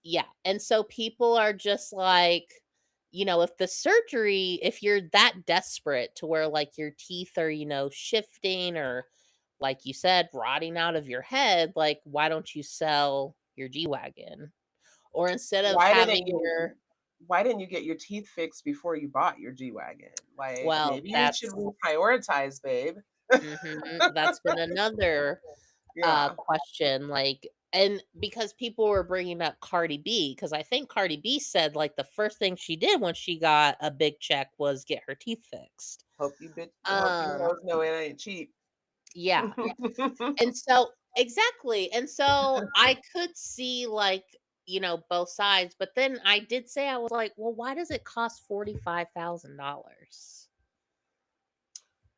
yeah, and so people are just like, if the surgery, if you're that desperate to where like your teeth are, shifting or like you said, rotting out of your head, like why don't you sell your G Wagon? Or instead of Why didn't having you your why didn't you get your teeth fixed before you bought your G-Wagon? Like, well, maybe you should that's reprioritize, babe. that's been another Yeah. question, like, and because people were bringing up Cardi B, because I think Cardi B said like the first thing she did when she got a big check was get her teeth fixed. Hope you Um, hoes know it ain't cheap. yeah. And so exactly. And so I could see like, both sides, but then I did say I was like, well, why does it cost $45,000?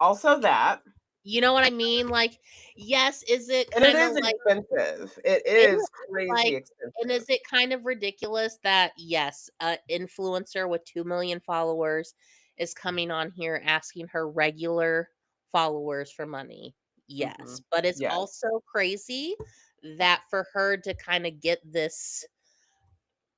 Also that, You know what I mean? Like, yes, is it and it kind of is like expensive. It it is is crazy like, and expensive. is it kind of ridiculous that yes, a influencer with 2 million followers is coming on here asking her regular followers for money? Yes, Mhm. but it's Yes. also crazy that for her to kind of get this,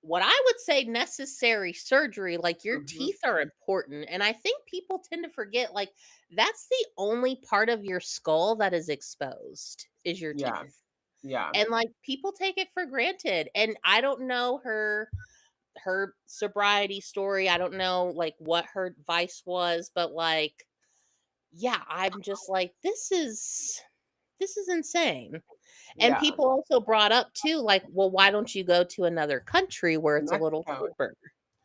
what I would say, necessary surgery, like your Mhm. teeth are important. And I think people tend to forget, like, that's the only part of your skull that is exposed is your Yeah. teeth. Yeah. And like people take it for granted. And I don't know her sobriety story. I don't know like what her vice was, but like, yeah, I'm just like, this is insane. And Yeah. people also brought up too, like, well, why don't you go to another country where it's a little Mexico. cheaper?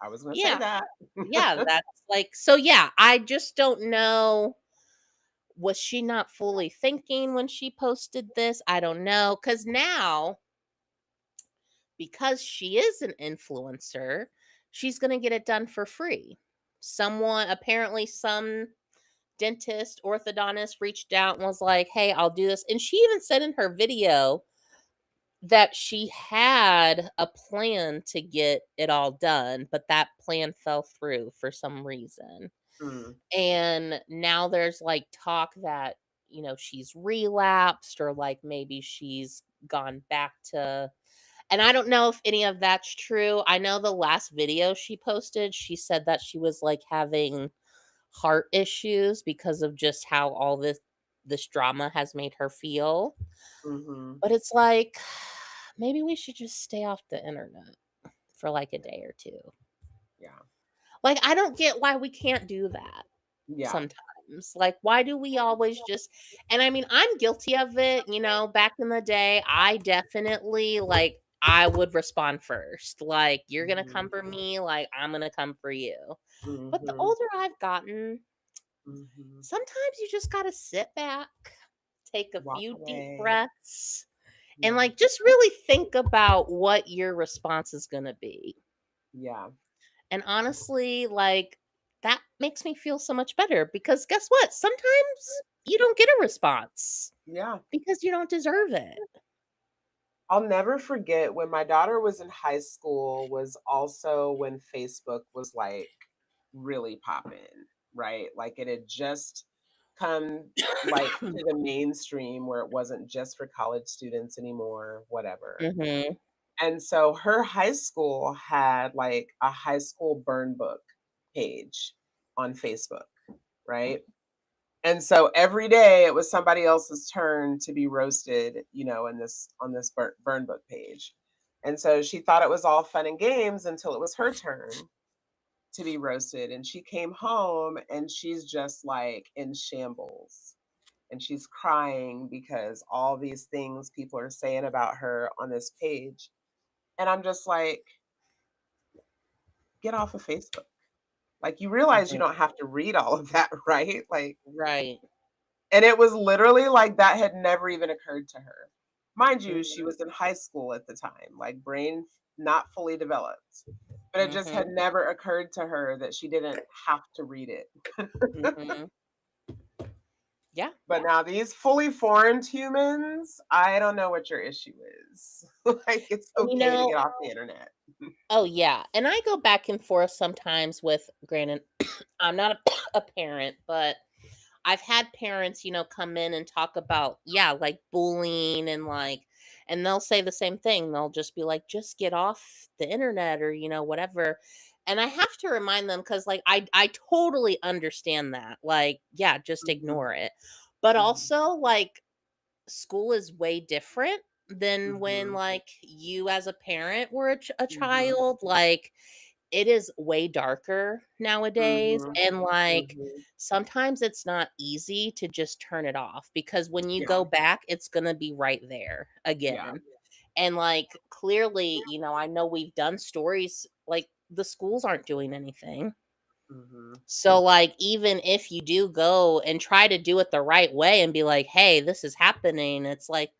I was gonna say Yeah. that. Yeah. That's like, so yeah, I just don't know. Was she not fully thinking when she posted this? I don't know. Cause now, because she is an influencer, she's going to get it done for free. Apparently, some dentist, orthodontist reached out and was like, hey, I'll do this. And she even said in her video that she had a plan to get it all done, but that plan fell through for some reason. Mm. And now there's like talk that, she's relapsed or like maybe she's gone back to, and I don't know if any of that's true. I know the last video she posted, she said that she was like having heart issues because of just how all this drama has made her feel. Mhm. But it's like maybe we should just stay off the internet for like a day or two. Yeah. Like I don't get why we can't do that Yeah. sometimes. Like why do we always just, and I mean I'm guilty of it, back in the day I definitely like I would respond first. Like you're going to Mhm. come for me, like I'm going to come for you. But the Mhm. older I've gotten, Mhm. sometimes you just got to sit back, take a Walk few deep away. breaths, and Yeah. like just really think about what your response is going to be. Yeah. And honestly, like, that makes me feel so much better because guess what? Sometimes you don't get a response Yeah. because you don't deserve it. I'll never forget when my daughter was in high school was also when Facebook was like really popping, right? Like it had just come like to the mainstream where it wasn't just for college students anymore, whatever. Mhm. And so her high school had like a high school burn book page on Facebook, right? And so every day it was somebody else's turn to be roasted, in this on this burn book page. And so she thought it was all fun and games until it was her turn to be roasted. And she came home and she's just like in shambles. And she's crying because all these things people are saying about her on this page. And I'm just like, get off of Facebook. Like you realize you Mhm. don't have to read all of that, right? Like, Right. and it was literally like that had never even occurred to her. Mind you, she Mhm. was in high school at the time, like brain not fully developed. But it just had Mhm. never occurred to her that she didn't have to read it. Mhm. Yeah. But now these fully formed humans, I don't know what your issue is. Like it's And okay to get off the internet. oh yeah, and I go back and forth sometimes with granted I'm not a parent, but I've had parents, come in and talk about, yeah, like bullying and and they'll say the same thing. They'll just be like, just get off the internet or, whatever. And I have to remind them because, like, I totally understand that. Like, yeah, just Mhm, ignore it. But mhm, also, like, school is way different than when, mhm, like, you as a parent were a mhm, child. Like, it is way darker nowadays, mhm, and, like, mhm. sometimes it's not easy to just turn it off because when you Yeah, go back, it's gonna be right there yeah. again. And, like, clearly, I know we've done stories, like, the schools aren't doing anything. Mhm. So, like, even if you do go and try to do it the right way and be like, "Hey, this is happening," it's like,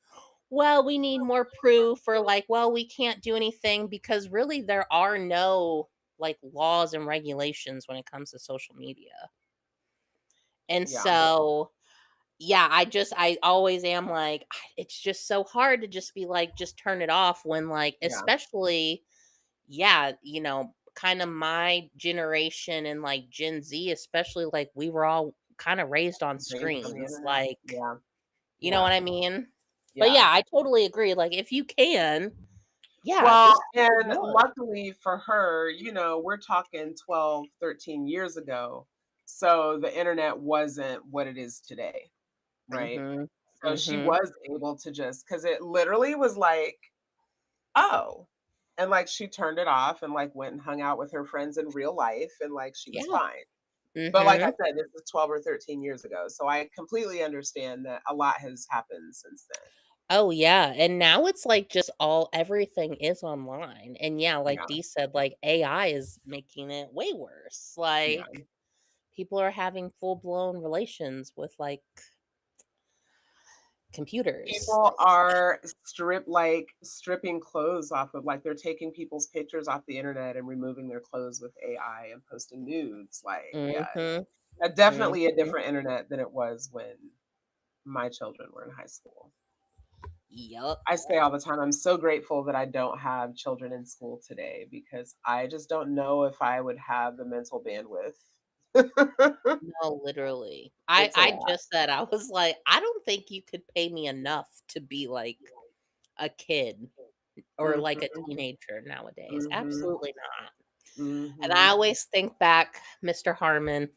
"Well, we need more proof," or like, "Well, we can't do anything," because really there are no, like, laws and regulations when it comes to social media. And Yeah, so, yeah, I always am like, it's just so hard to just be like, just turn it off when, like, yeah. especially, yeah, kind of my generation and like Gen Z, especially, like, we were all kind of raised on Raised on the screens, internet. like, Yeah, you know yeah, what I mean? But yeah. yeah, I totally agree. Like, if you can, yeah, Well, just and ignore. luckily for her, we're talking 12, 13 years ago. So the internet wasn't what it is today, right? Mhm. So she Mhm. was able to because it literally was like, oh, and like she turned it off and like went and hung out with her friends in real life and like she was Yeah. fine. But like I Mhm. said, this is 12 or 13 years ago. So I completely understand that a lot has happened since then. Oh, yeah, and now it's, like, just all everything is online, and yeah, like Yeah, Dee said, like, AI is making it way worse, yeah. like, people are having full-blown relations with, like, computers. People are stripping clothes off of like they're taking people's pictures off the internet and removing their clothes with AI and posting nudes. Like, yeah, it's Mhm. definitely a Mhm. different internet than it was when my children were in high school. Yup. I say all the time, I'm so grateful that I don't have children in school today because I just don't know if I would have the mental bandwidth. No, literally. It's a I lot. just said, I was like, "I don't think you could pay me enough to be, like, a kid or, like, a Mhm, teenager nowadays." mhm, Absolutely not. And I mhm. always think back, Mr. Harmon,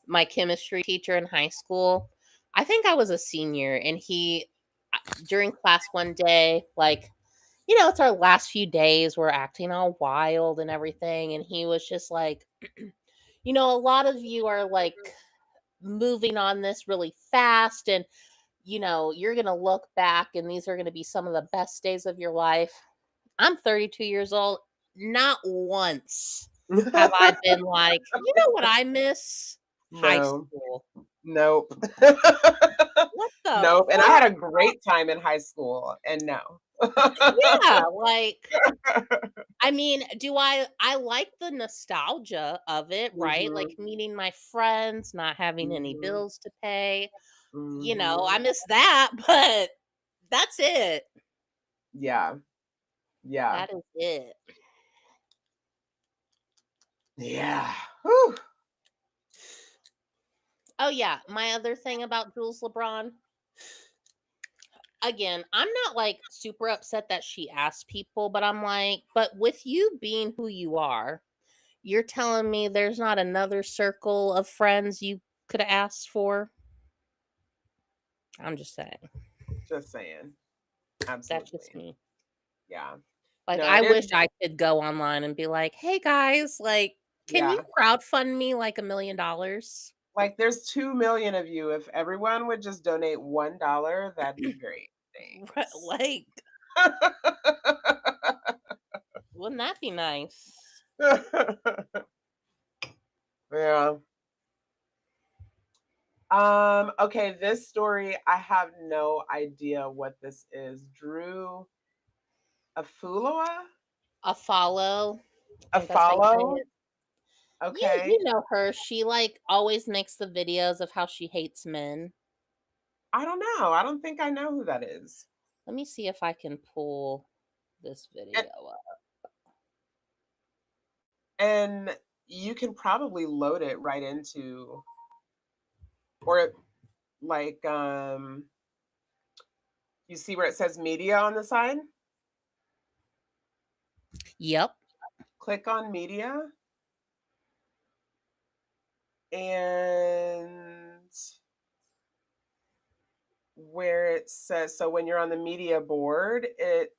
my chemistry teacher in high school. I think I was a senior, and during class one day, like, it's our last few days, we're acting all wild and everything. And he was just like, a lot of you are like moving on this really fast. And, you're going to look back, and these are going to be some of the best days of your life. I'm 32 years old. Not once have I been like, "You know what I miss? High No. school." Nope. What the Nope, and I fuck? had a great time in high school, and no. Yeah, like, I mean, I like the nostalgia of it, right? Like meeting my friends, not having any Mhm. bills to pay. You know, Mhm. I miss that, but that's it. Yeah. Yeah. That is it. Yeah. Whew. Oh yeah, my other thing about Jules LeBron, again, I'm not like super upset that she asked people, but I'm like, but with you being who you are, you're telling me there's not another circle of friends you could have asked for? I'm just saying. Just saying. That's just Absolutely. me. Yeah. Like, No, I it is. wish I could go online and be like, "Hey guys, like, can you Yeah. crowdfund me like $1 million?" Like there's 2 million of you. If everyone would just donate $1, that'd be great. Thanks. Like, wouldn't that be nice? Yeah. Okay, this story, I have no idea what this is. Drew Afulua? A follow. I A think that's how you say follow? it. Okay. You know her. She like always makes the videos of how she hates men. I don't know. I don't think I know who that is. Let me see if I can pull this And, video up. and you can probably load it right into, or like, you see where it says media on the side? Yep. Click on media and where it says, so when you're on the media board,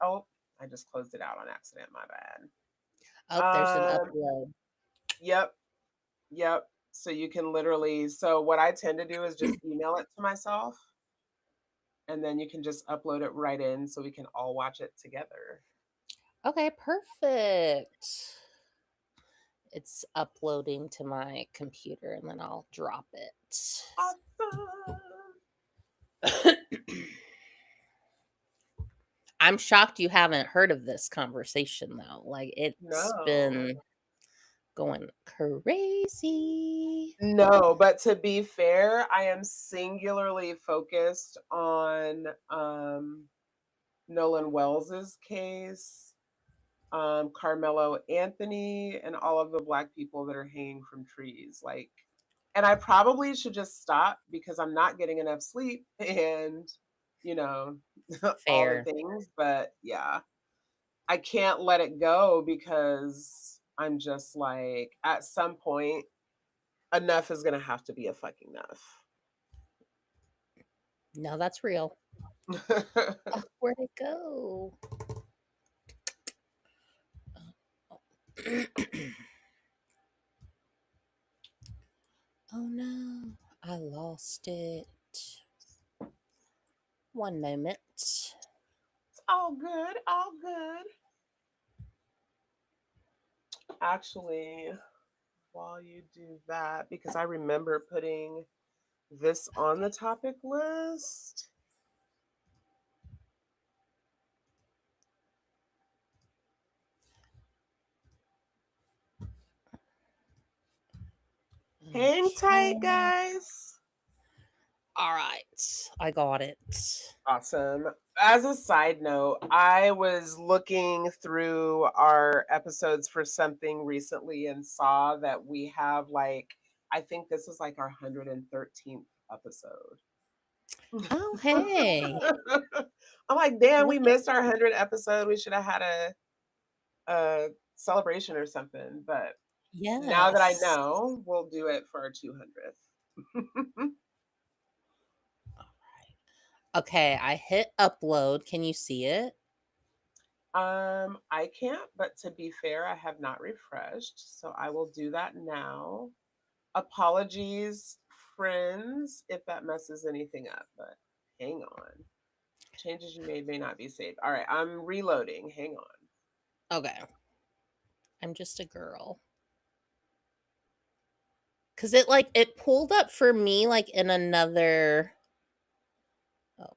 oh, I just closed it out on accident, my bad. Oh, there's an Um, upload. yep, yep. So you can literally, so what I tend to do is just email it to myself and then you can just upload it right in so we can all watch it together. Okay, perfect. It's uploading to my computer and then I'll drop it. Awesome. I'm shocked you haven't heard of this conversation though. Like it's No. been going crazy. No, but to be fair, I am singularly focused on Nolan Wells's case, Carmelo Anthony, and all of the Black people that are hanging from trees. Like, and I probably should just stop because I'm not getting enough sleep and, you know, all the Fair. things. But yeah, I can't let it go because I'm just like, at some point, enough is going to have to be a fucking enough. No, that's real. Oh, where'd it go? Oh no, I lost it. One moment. It's all good, all good. Actually, while you do that, because I remember putting this on the topic list. Hang tight, Okay. guys. All right, I got it. Awesome. As a side note, I was looking through our episodes for something recently and saw that we have like, I think this is like our 113th episode. Oh, hey. I'm like, damn, we Look at missed our 100th episode. We should have had a celebration or something. But now that I yes. know, we'll do it for our 200th. Okay, I hit upload. Can you see it? I can't, but to be fair, I have not refreshed, so I will do that now. Apologies, friends, if that messes anything up, but hang on. Changes you made may not be saved. All right, I'm reloading. Hang on. Okay. I'm just a girl. Cause it pulled up for me like in another. Oh,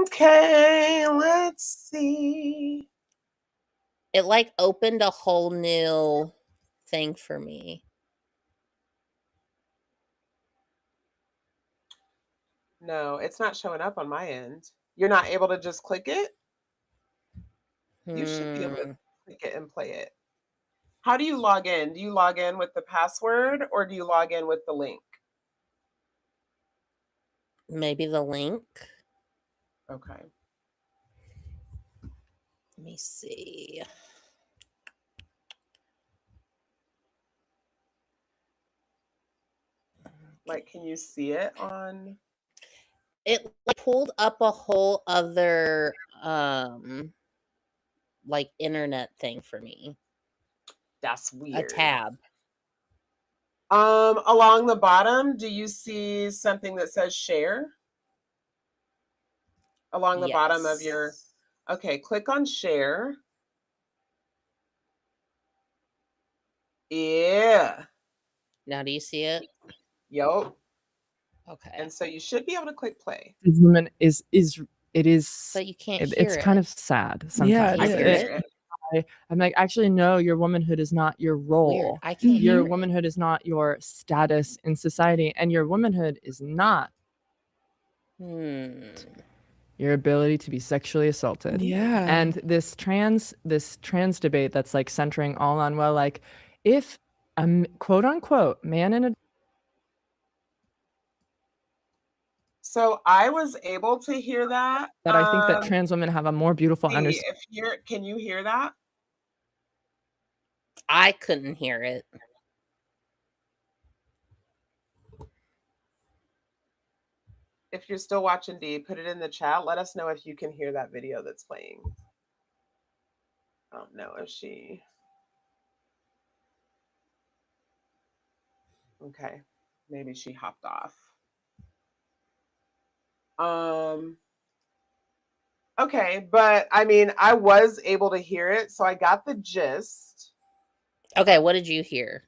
Okay, let's see. It like opened a whole new thing for me. No, it's not showing up on my end. You're not able to just click it? You should be able to click it and play it. How do you log in? Do you log in with the password or do you log in with the link? Maybe the link. Okay. Let me see. Like, can you see it on? It like pulled up a whole other like internet thing for me. That's A weird. tab. Along the bottom, do you see something that says share? Along the bottom of your, Yes. okay, click on share. Yeah. Now do you see it? Yup. Okay. And so you should be able to click play. This woman is But you can't hear it's it. kind of sad sometimes. Yeah, it I is. hear it. I'm like, actually, no, your womanhood is not your Weird. role. I can't Your hear it. womanhood is not your status in society, and your womanhood is not your ability to be sexually assaulted. Yeah. And this trans debate that's like centering all on, well, like, if a quote unquote man in a So I was able to hear that. I think that trans women have a more beautiful understanding. Can you hear that? I couldn't hear it. If you're still watching D, put it in the chat. Let us know if you can hear that video that's playing. I don't know if she. Okay, maybe she hopped off. Okay, but I mean, I was able to hear it, so I got the gist. Okay, what did you hear?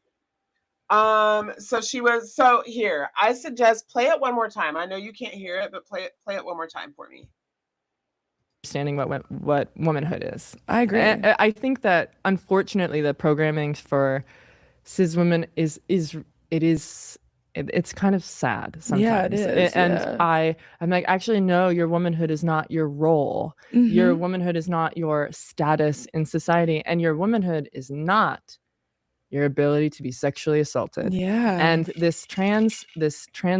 So here, I suggest play it one more time. I know you can't hear it, but play it one more time for me. Understanding what womanhood is. I agree. I think that unfortunately the programming for cis women it's kind of sad sometimes. Yeah, it is, And yeah. I'm like, actually, no, your womanhood is not your role. Your Mhm. womanhood is not your status in society, and your womanhood is not your ability to be sexually assaulted. Yeah. And this trans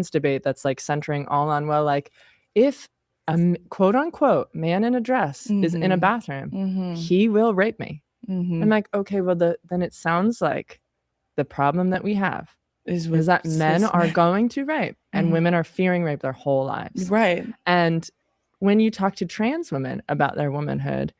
debate that's like centering all on, well, like, if a quote unquote man in a dress is in a Mhm. bathroom, Mhm. he will rape me. Mhm. I'm like, okay, well, then it sounds like the problem that we have is that men cis are men. going to rape and Mhm. women are fearing rape their whole lives. Right. And when you talk to trans women about their womanhood,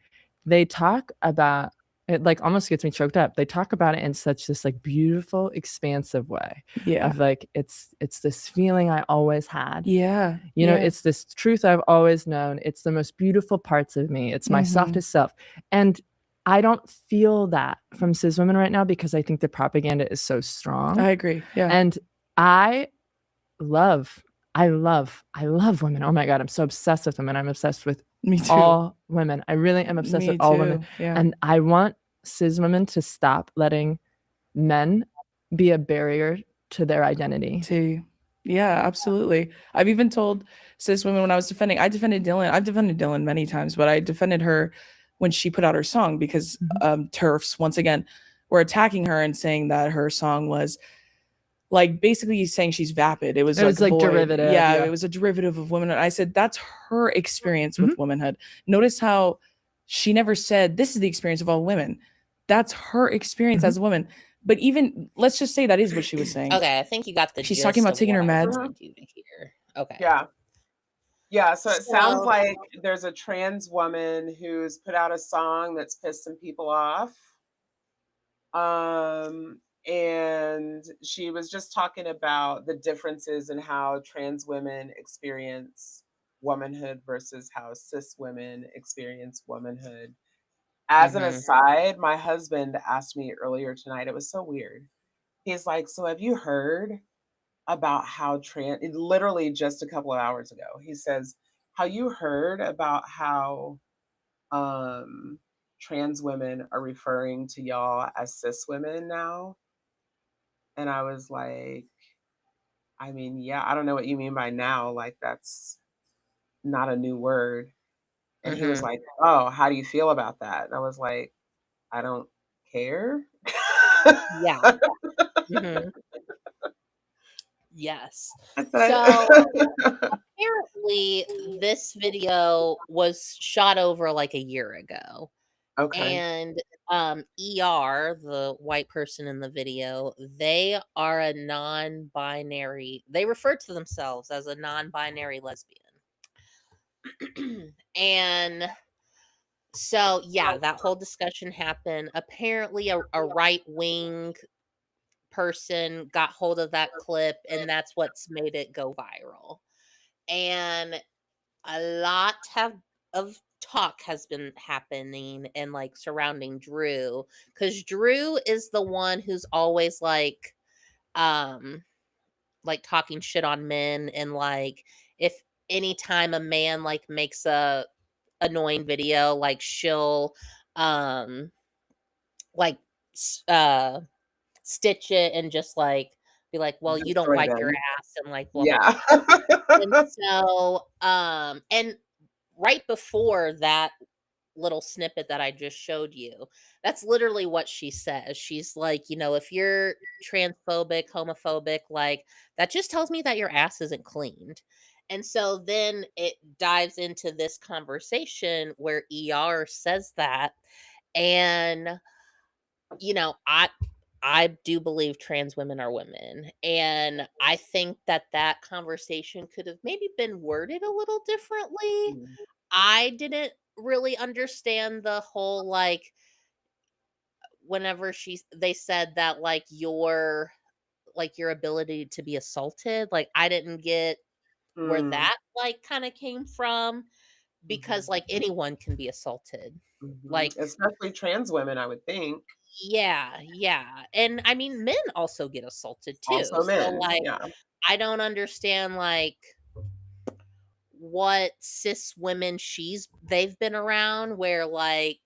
they talk about it, like, almost gets me choked up. They talk about it in such this like beautiful, expansive way. Yeah. Of like, it's this feeling I always had. Yeah. You know, yeah. it's this truth I've always known. It's the most beautiful parts of me. It's my Mhm. softest self. And I don't feel that from cis women right now because I think the propaganda is so strong. I agree. Yeah. And I love women. Oh my God, I'm so obsessed with women. I'm obsessed with Me too. all women. I really am obsessed Me with all women. too. Yeah. And I want cis women to stop letting men be a barrier to their identity. Yeah, absolutely. I've even told cis women when I defended Dylan. I've defended Dylan many times, but I defended her when she put out her song because TERFs, once again, were attacking her and saying that her song was like basically saying she's vapid. It was like void. derivative. Yeah, it was a derivative of womanhood. I said that's her experience with womanhood. Notice how she never said this is the experience of all women. That's her experience as a woman. But even let's just say that is what she was saying. Okay, I think you got the She's gist talking about of taking her what I meds. wanted you to hear. Okay. Yeah, so it sounds So- like there's a trans woman who's put out a song that's pissed some people off. And she was just talking about the differences in how trans women experience womanhood versus how cis women experience womanhood. As an aside, my husband asked me earlier tonight, it was so weird. He's like, so have you heard about how literally just a couple of hours ago, he says, have you heard about how trans women are referring to y'all as cis women now. And I was like, I mean, yeah, I don't know what you mean by now. Like, that's not a new word. And he was Mhm. like, oh, how do you feel about that? And I was like, I don't care. Yeah. Mhm. Yes. I said, So apparently this video was shot over like a year ago. okay. And ER, the white person in the video, they are a non-binary. They refer to themselves as a non-binary lesbian. And so yeah, that whole discussion happened. Apparently a right-wing person got hold of that clip and that's what's made it go viral. And a lot of talk has been happening and like surrounding Drew, because Drew is the one who's always like talking shit on men, and like if anytime a man like makes a annoying video, like she'll um like s- uh stitch it and just like be like, well, you don't Destroy wipe your them. ass and like blah blah blah. Yeah. And so and right before that little snippet that I just showed you, that's literally what she says. She's like, if you're transphobic, homophobic, like that just tells me that your ass isn't cleaned. And so then it dives into this conversation where ER says that. And, I do believe trans women are women. And I think that that conversation could have maybe been worded a little differently. Mm, I didn't really understand the whole whenever they said that your ability to be assaulted, like I didn't get where mm, that like kind of came from, because mhm, like anyone can be assaulted. mhm. Like Especially trans women, I would think. yeah, yeah. And I mean men also get assaulted too. Also So men. like Yeah. I don't understand like what cis women they've been around where like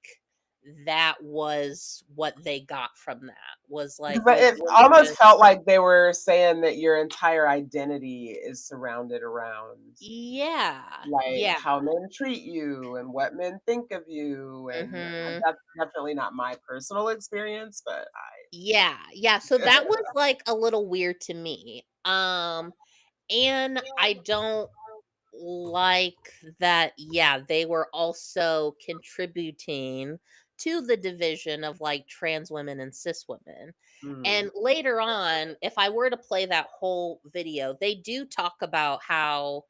that was what they got from that, was like But would it women almost just felt like they were saying that your entire identity is surrounded around yeah, like yeah. how men treat you and what men think of you. And Mhm. that's definitely not my personal experience, but Yeah, yeah, so that was like a little weird to me. And I don't like that, yeah, they were also contributing to the division of like trans women and cis women. mm, And later on, if I were to play that whole video, they do talk about how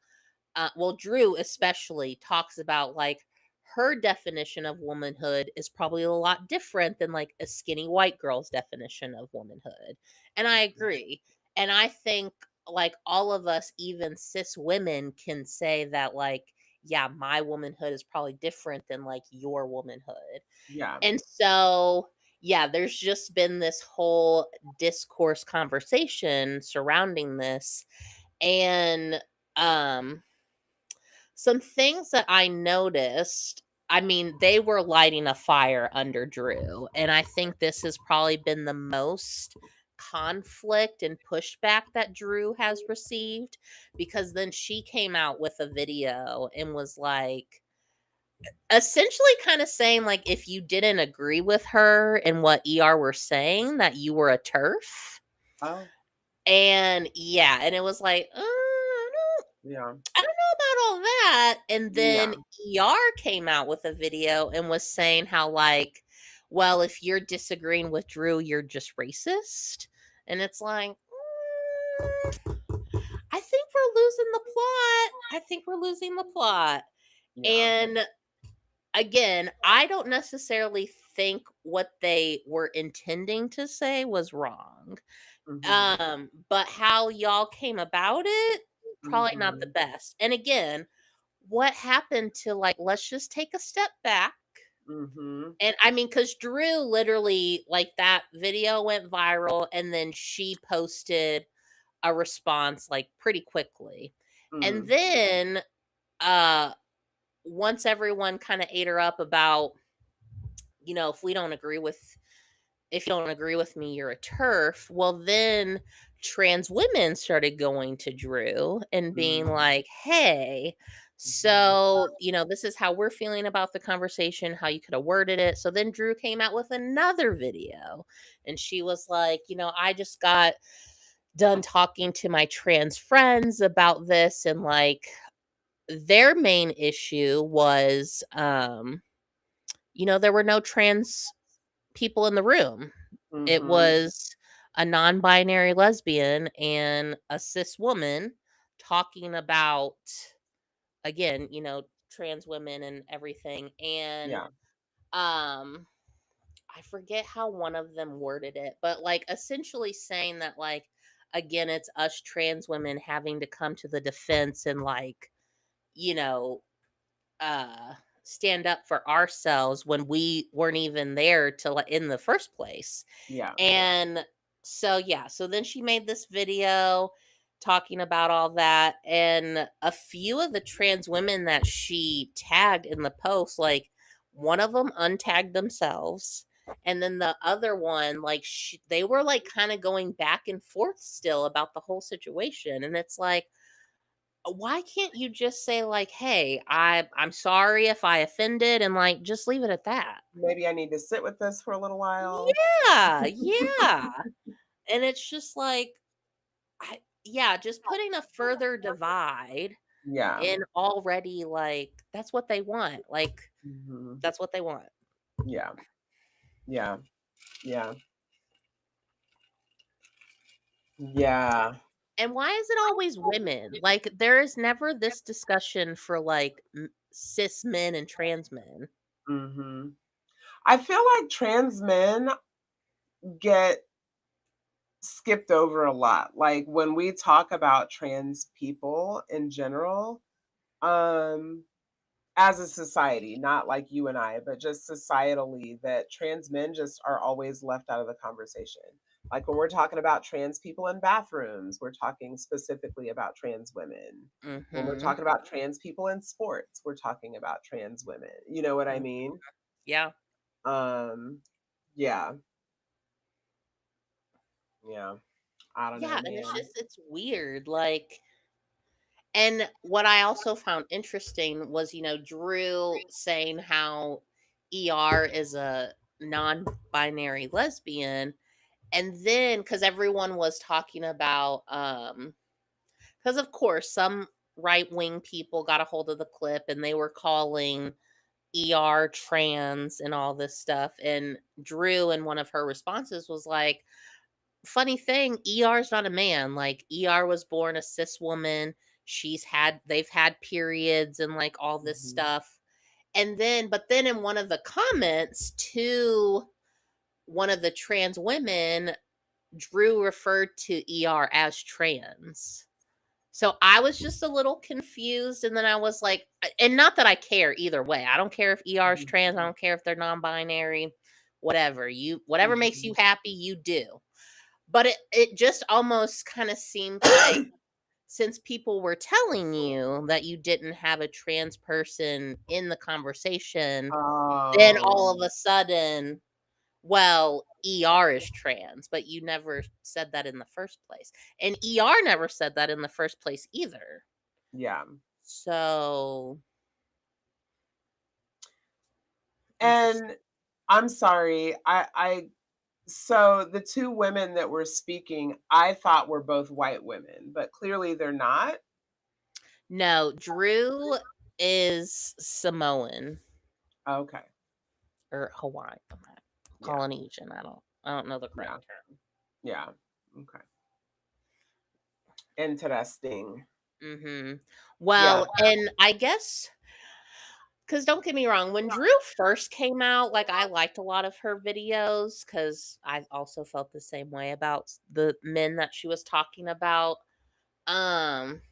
well, Drew especially talks about like her definition of womanhood is probably a lot different than like a skinny white girl's definition of womanhood. And I agree. And I think like all of us, even cis women, can say that like, yeah, my womanhood is probably different than like your womanhood. yeah. And so, yeah, there's just been this whole discourse conversation surrounding this. And um some things that I noticed, I mean, they were lighting a fire under Drew. And I think this has probably been the most conflict and pushback that Drew has received, because then she came out with a video and was like, essentially kind of saying, like, if you didn't agree with her and what ER were saying, that you were a turf. Oh, And yeah, and it was like, yeah. I don't know about all that. And then Yeah. ER came out with a video and was saying how, like, well, if you're disagreeing with Drew, you're just racist. And it's like, I think we're losing the plot. I think we're losing the plot. Yeah. And again, I don't necessarily think what they were intending to say was wrong. Mhm. But how y'all came about it, probably not the Mhm. best. And again, what happened to like, let's just take a step back. Mhm. And I mean, because Drew literally, like, that video went viral and then she posted a response like pretty quickly. And Mm. then uh once everyone kind of ate her up about if we don't agree with if you don't agree with me, you're a TERF. Well, then trans women started going to Drew and being like, hey, so, this is how we're feeling about the conversation, how you could have worded it. So then Drew came out with another video and she was like, I just got done talking to my trans friends about this, and like their main issue was there were no trans people in the room. It Mhm. was a non-binary lesbian and a cis woman talking about, again, trans women and everything. And Yeah. I forget how one of them worded it, but like essentially saying that, like, again, it's us trans women having to come to the defense and like, you know, stand up for ourselves when we weren't even there to in the first place. Yeah. And so then she made this video talking about all that, and a few of the trans women that she tagged in the post, like one of them untagged themselves, and then the other one, like they were like kind of going back and forth still about the whole situation. And it's like, why can't you just say like, hey, I'm sorry if I offended, and like just leave it at that? Maybe I need to sit with this for a little while. Yeah. And it's just like, just putting a further divide Yeah. in already, like, that's what they want. Like, Mhm. that's what they want. Yeah. Yeah. Yeah. Yeah. And why is it always women? Like, there is never this discussion for like cis men and trans men. Mhm. I feel like trans men get skipped over a lot. Like when we talk about trans people in general, um, as a society, not like you and I, but just societally, that trans men just are always left out of the conversation. Like when we're talking about trans people in bathrooms, we're talking specifically about trans women. When we're Mm-hmm. talking about trans people in sports, we're talking about trans women. You know what I mean? Yeah. Um, yeah, yeah. I don't know, Yeah. And man. it's weird. Like, and what I also found interesting was, Drew saying how ER is a non binary lesbian. And then, because everyone was talking about, because of course, some right wing people got a hold of the clip and they were calling ER trans and all this stuff. And Drew, in one of her responses, was like, funny thing, ER is not a man. Like, ER was born a cis woman. They've had periods and like all this Mhm. stuff. And then, but then in one of the comments to one of the trans women, Drew referred to ER as trans. So I was just a little confused. And then I was like, and not that I care either way. I don't care if ER is trans. I Mhm. don't care if they're non binary, whatever makes you Mhm. happy, you do. But it just almost kind of seemed like, since people were telling you that you didn't have a trans person in the conversation, then all Oh, of a sudden, well, ER is trans, but you never said that in the first place. And ER never said that in the first place either. yeah. So interesting. And I'm sorry. So the two women that were speaking, I thought were both white women, but clearly they're not. No, Drew is Samoan Okay. or Hawaiian, Yeah. Polynesian. I don't know the Yeah. correct term. Yeah. Okay. Interesting. Mhm. Yeah. Well, and I guess, because don't get me wrong, when Drew first came out, like, I liked a lot of her videos because I also felt the same way about the men that she was talking about. Um,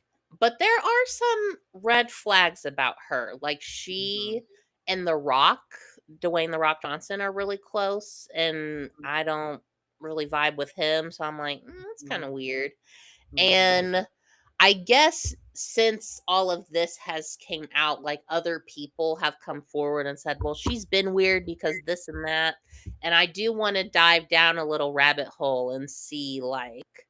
but there are some red flags about her. Like, Mhm. she and The Rock, Dwayne The Rock Johnson, are really close, and I don't really vibe with him. So I'm like, that's kind Mhm. of weird. Mhm. And I guess since all of this has came out, like other people have come forward and said, well, she's been weird because this and that. And I do want to dive down a little rabbit hole and see like,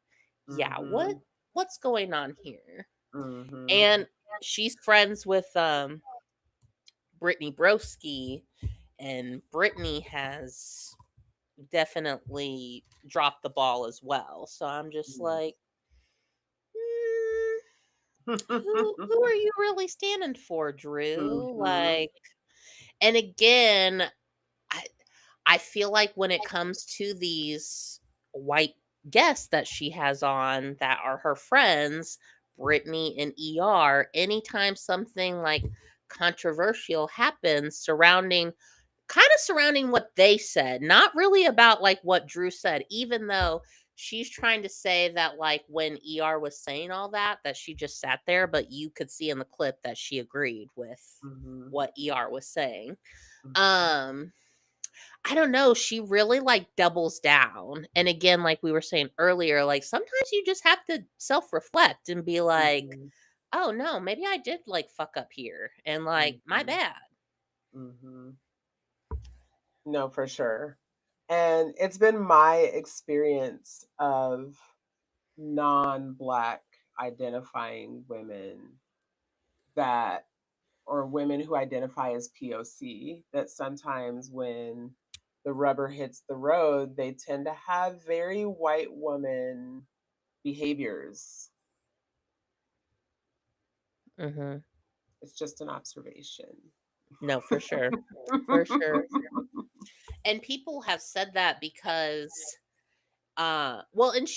yeah, Mhm. what's going on here? Mhm. And she's friends with Brittany Broski, and Brittany has definitely dropped the ball as well. So I'm just Yeah. like, who are you really standing for, Drew? Mhm. Like, and again, I I feel like when it comes to these white guests that she has on that are her friends, Brittany and ER, anytime something like controversial happens surrounding what they said, not really about like what Drew said, even though she's trying to say that like when ER was saying all that she just sat there, but you could see in the clip that she agreed with Mhm. what ER was saying. Mhm. I don't know, she really like doubles down. And again, like we were saying earlier, like sometimes you just have to self-reflect and be like, Mhm. oh no, maybe I did like fuck up here and like my Mhm. bad. Mhm. No, for sure. And it's been my experience of non-Black identifying women that, or women who identify as POC, that sometimes when the rubber hits the road, they tend to have very white woman behaviors. Hmm. It's just an observation. No, for sure. For sure. And people have said that because well, and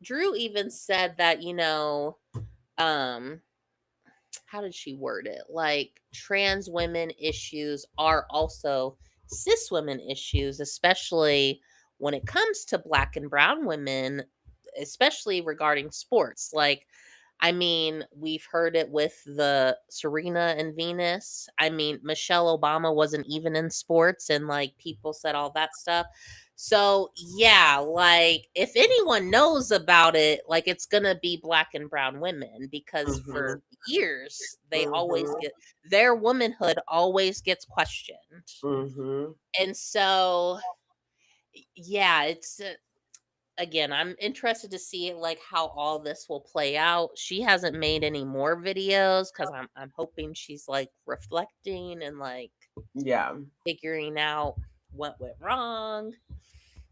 Drew even said that, um how did she word it? Like trans women issues are also cis women issues, especially when it comes to black and brown women, especially regarding sports. Like, I mean, we've heard it with the Serena and Venus. I mean, Michelle Obama wasn't even in sports, and like people said all that stuff. So, yeah, like if anyone knows about it, like it's going to be black and brown women because Mhm. for years they always Mhm. get their womanhood always gets questioned. Mhm. And so, yeah, it's again, I'm interested to see like how all this will play out. She hasn't made any more videos cuz I'm hoping she's like reflecting and like Yeah. figuring out what went wrong.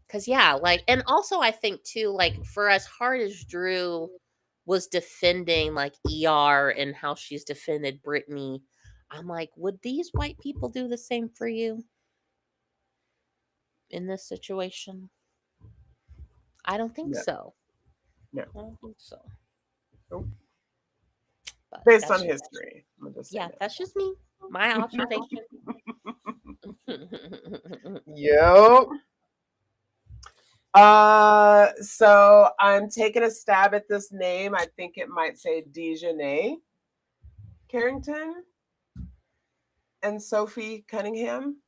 Cause yeah, like, and also I think too, like, for as hard as Drew was defending like ER and how she's defended Brittany, I'm like, would these white people do the same for you in this situation? I don't think No. so. No. I don't think so. Nope. But Based that's on just, history, I'm gonna just say yeah, that's just me. My observation. no. Yep. So I'm taking a stab at this name. I think it might say Dejanay Carrington and Sophie Cunningham.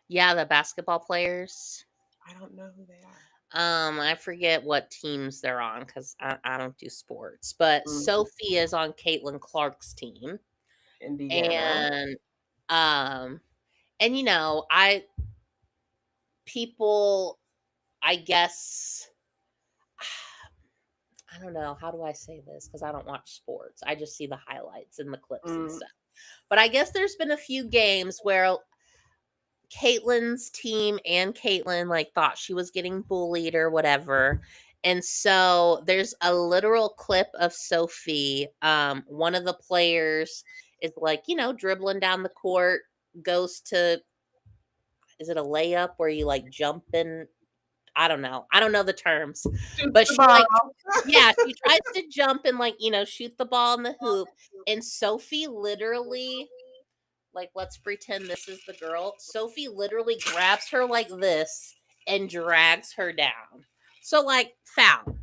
Yeah, the basketball players. I don't know who they are. I forget what teams they're on because I don't do sports. But Mm, Sophie is on Caitlin Clark's team. Indiana. And um and I people I guess I don't know how do I say this because I don't watch sports. I just see the highlights and the clips and Mm, stuff. But I guess there's been a few games where Caitlin's team and Caitlin like thought she was getting bullied or whatever. And so there's a literal clip of Sophie. One of the players is like, dribbling down the court, goes to, is it a layup where you like jump in? I don't know. I don't know the terms. shoot But the she ball. like, yeah, she tries to jump and like, shoot the ball in the hoop. And Sophie literally, like, let's pretend this is the girl. Sophie literally grabs her like this and drags her down. So, like, foul.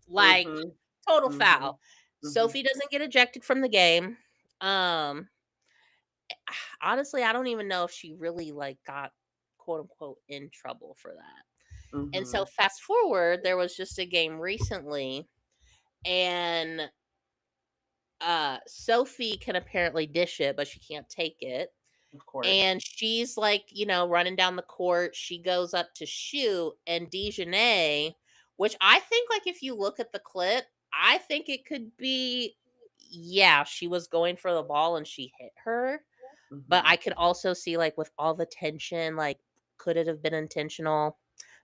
Like, Mhm, total mhm, foul. mhm. Sophie doesn't get ejected from the game. Um, Honestly, I don't even know if she really like got quote unquote in trouble for that. And so Mhm. fast forward, there was just a game recently and Sophie can apparently dish it, but she can't take it. Of course. And she's like, running down the court. She goes up to shoot, and Dejanay, which I think, like, if you look at the clip, I think it could be, yeah, she was going for the ball and she hit her. But Mhm. I could also see, like, with all the tension, like, could it have been intentional?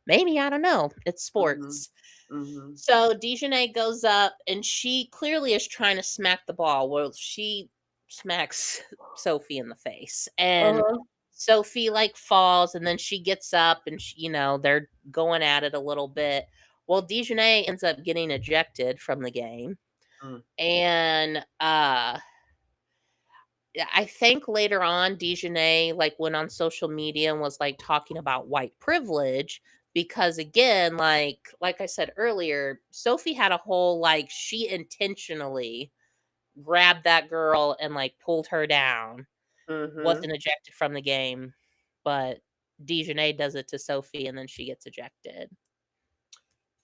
Maybe, I don't know. It's Mhm. sports. Mhm. So Dejanay goes up, and she clearly is trying to smack the ball. Well, she smacks Sophie in the face, and Uh-huh. Sophie like falls, and then she gets up, and they're going at it a little bit. Well, Dejanay ends up getting ejected from the game, Mm. and I think later on Dejanay like went on social media and was like talking about white privilege because again, like I said earlier, Sophie had a whole like she intentionally grabbed that girl and like pulled her down, Mhm. wasn't ejected from the game, but Dejanay does it to Sophie and then she gets ejected.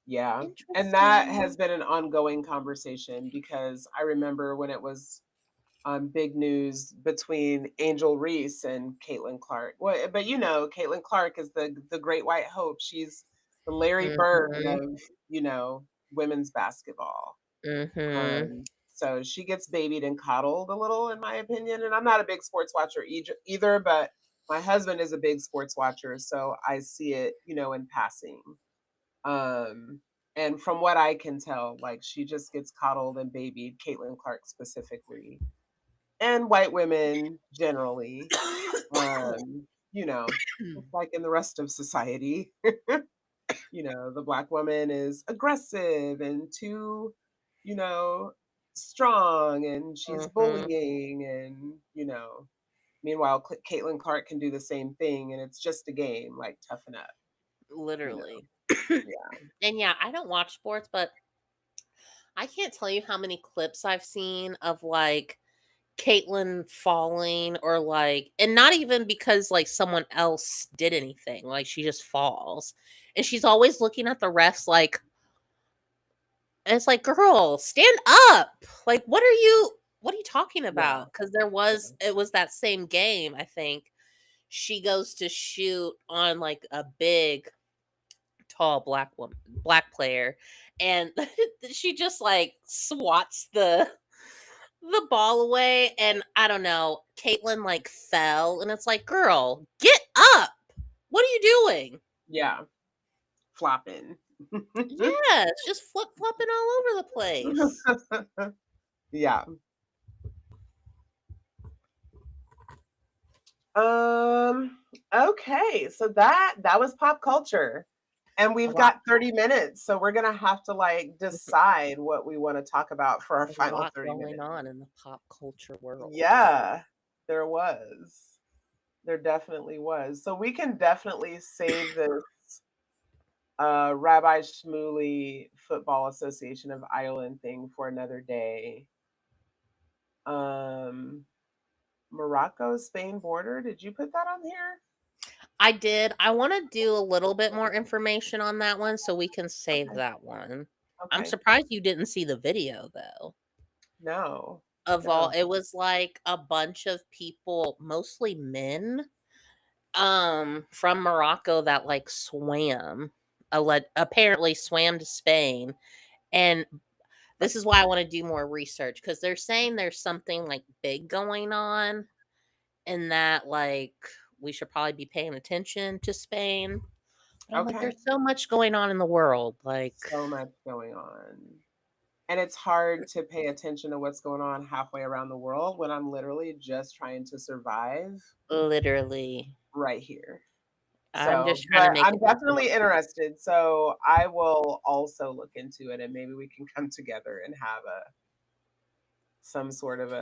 Yeah. And that has Interesting. been an ongoing conversation because I remember when it was big news between Angel Reese and Caitlin Clark. Well, but Caitlin Clark is the great white hope. She's the Larry Bird Mhm. of women's basketball. Mhm. So she gets babied and coddled a little, in my opinion. And I'm not a big sports watcher either, but my husband is a big sports watcher, so I see it, in passing. Um, and from what I can tell, like she just gets coddled and babied, Caitlin Clark specifically, and white women generally. Just like in the rest of society, the black woman is aggressive and too, you know, strong, and she's Mhm. bullying, and meanwhile, Caitlin Clark can do the same thing, and it's just a game. Like toughen up, you know. Literally. Yeah. And yeah, I don't watch sports, but I can't tell you how many clips I've seen of like Caitlyn falling or like, and not even because like someone else did anything, like she just falls. And she's always looking at the refs like, and it's like, girl, stand up. Like, what are you talking Yeah. about? Because it was that same game, I think. She goes to shoot on like a big tall black player, and she just like swats the ball away, and I don't know, Caitlyn like fell, and it's like, girl, get up. What are you doing? Yeah. Flopping. Yeah, it's just flip flopping all over the place. Yeah. Um, okay, so that was pop culture. And A we've lot, got 30 minutes, so we're gonna have to like decide what we want to talk about for our there's a final lot 30 going minutes. on in the pop culture world. Yeah, there was. There definitely was. So we can definitely save this Rabbi Shmuley Football Association of Ireland thing for another day. Um, Morocco Spain border. Did you put that on here? I did. I want to do a little bit more information on that one so we can save Okay. that one. I'm Okay. surprised you didn't see the video though. No. Of all, No. it was like a bunch of people, mostly men, from Morocco that like apparently swam to Spain. And this is why I want to do more research because they're saying there's something like big going on and that like we should probably be paying attention to Spain. But I'm like, Okay. there's so much going on in the world. Like, So much going on. And it's hard to pay attention to what's going on halfway around the world when I'm literally just trying to survive literally, right here. I'm So, just trying to but make I'm it to definitely tomorrow. interested. So I will also look into it, and maybe we can come together and have some sort of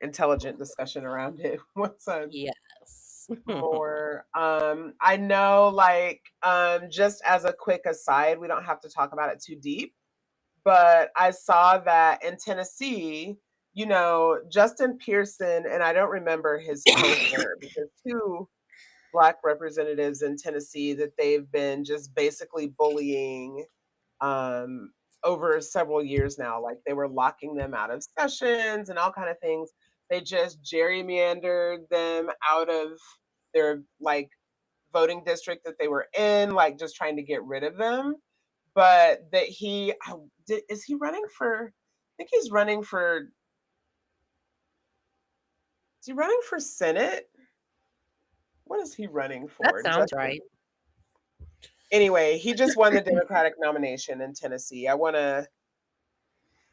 intelligent discussion around it. What's Yes. more? I know, like, just as a quick aside, we don't have to talk about it too deep, but I saw that in Tennessee, Justin Pearson, and I don't remember his cohort, because two Black representatives in Tennessee that they've been just basically bullying over several years now. Like they were locking them out of sessions and all kind of things. They just gerrymandered them out of their like voting district that they were in, like just trying to get rid of them. But that is he running for? I think he's running for. Is he running for Senate? What is he running That for? sounds right. Anyway, he just won the Democratic nomination in Tennessee.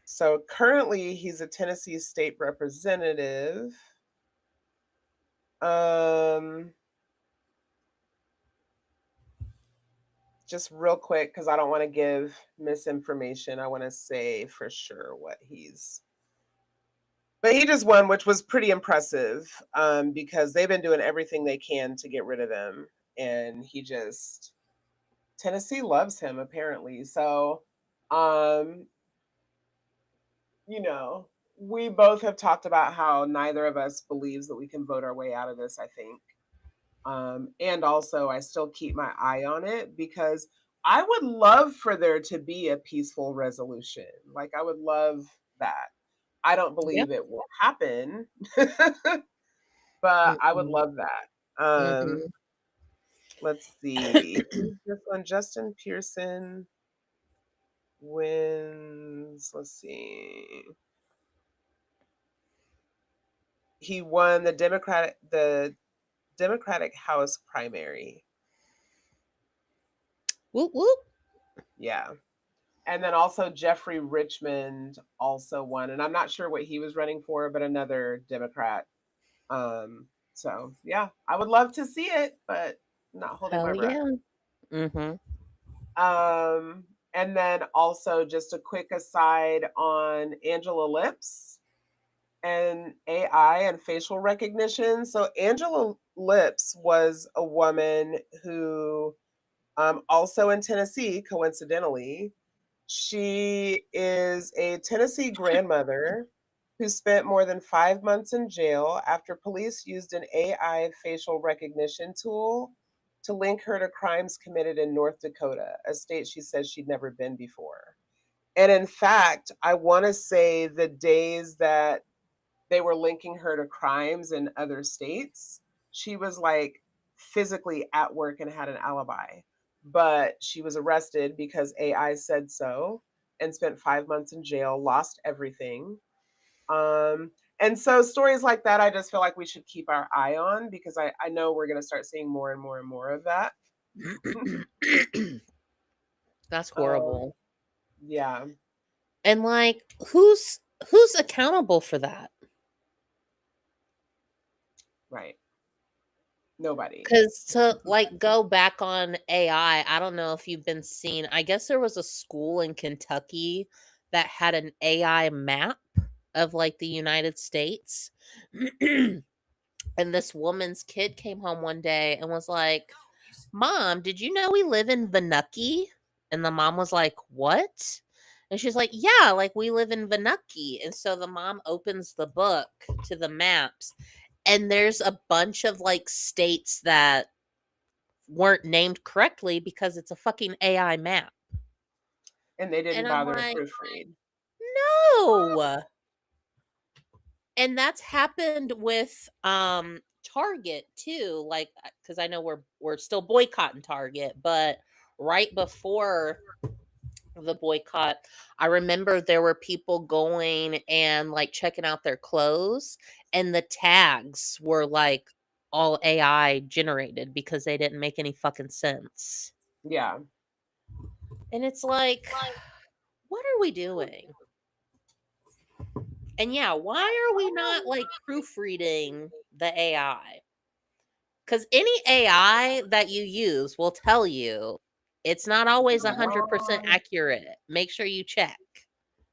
So currently he's a Tennessee state representative. Just real quick, because I don't want to give misinformation. I want to say for sure what but he just won, which was pretty impressive, because they've been doing everything they can to get rid of him. And Tennessee loves him apparently. So, we both have talked about how neither of us believes that we can vote our way out of this, I think. And also, I still keep my eye on it because I would love for there to be a peaceful resolution. Like, I would love that. I don't believe it will happen, but I would love that. Let's see. This one, Justin Pearson wins. Let's see. He won the Democratic House primary. Whoop whoop. Yeah. And then also Jeffrey Richmond also won. And I'm not sure what he was running for, but another Democrat. So yeah, I would love to see it, but not holding my breath. And then also just a quick aside on Angela Lips and AI and facial recognition. So Angela Lips was a woman who, also in Tennessee, coincidentally, she is a Tennessee grandmother who spent more than 5 months in jail after police used an AI facial recognition tool to link her to crimes committed in North Dakota, a state she says she'd never been before. And in fact, I want to say the days that they were linking her to crimes in other states, she was like physically at work and had an alibi. But she was arrested because AI said so and spent 5 months in jail, lost everything. And so stories like that, I just feel like we should keep our eye on because I know we're going to start seeing more and more and more of that. That's horrible. Yeah. And like, who's accountable for that? Right. Nobody. Because to like go back on AI, I don't know if you've been seeing. I guess there was a school in Kentucky that had an AI map of like the United States. And this woman's kid came home one day and was like, "Mom, did you know we live in Vanucky?" And the mom was like, "What?" And she's like, "Yeah, like we live in Vanucky." And so the mom opens the book to the maps, and there's a bunch of like states that weren't named correctly because it's a fucking AI map. And they didn't And I'm bother like, to proofread. no. And that's happened with Target too, like because I know we're still boycotting Target, but right before the boycott, I remember there were people going and like checking out their clothes, and the tags were like all AI generated because they didn't make any fucking sense. Yeah. And it's like, what are we doing? And yeah, why are we not like proofreading the AI? Because any AI that you use will tell you it's not always 100% accurate. Make sure you check.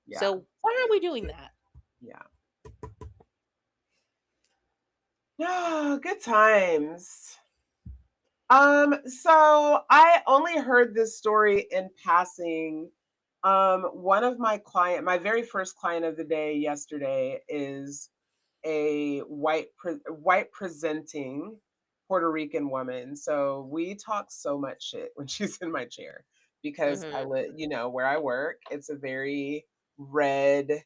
Yeah. So why are we doing that? Yeah. Yeah, good times. So I only heard this story in passing. One of my very first client of the day yesterday is a white presenting Puerto Rican woman. So we talk so much shit when she's in my chair because I Mhm. live, where I work, it's a very red,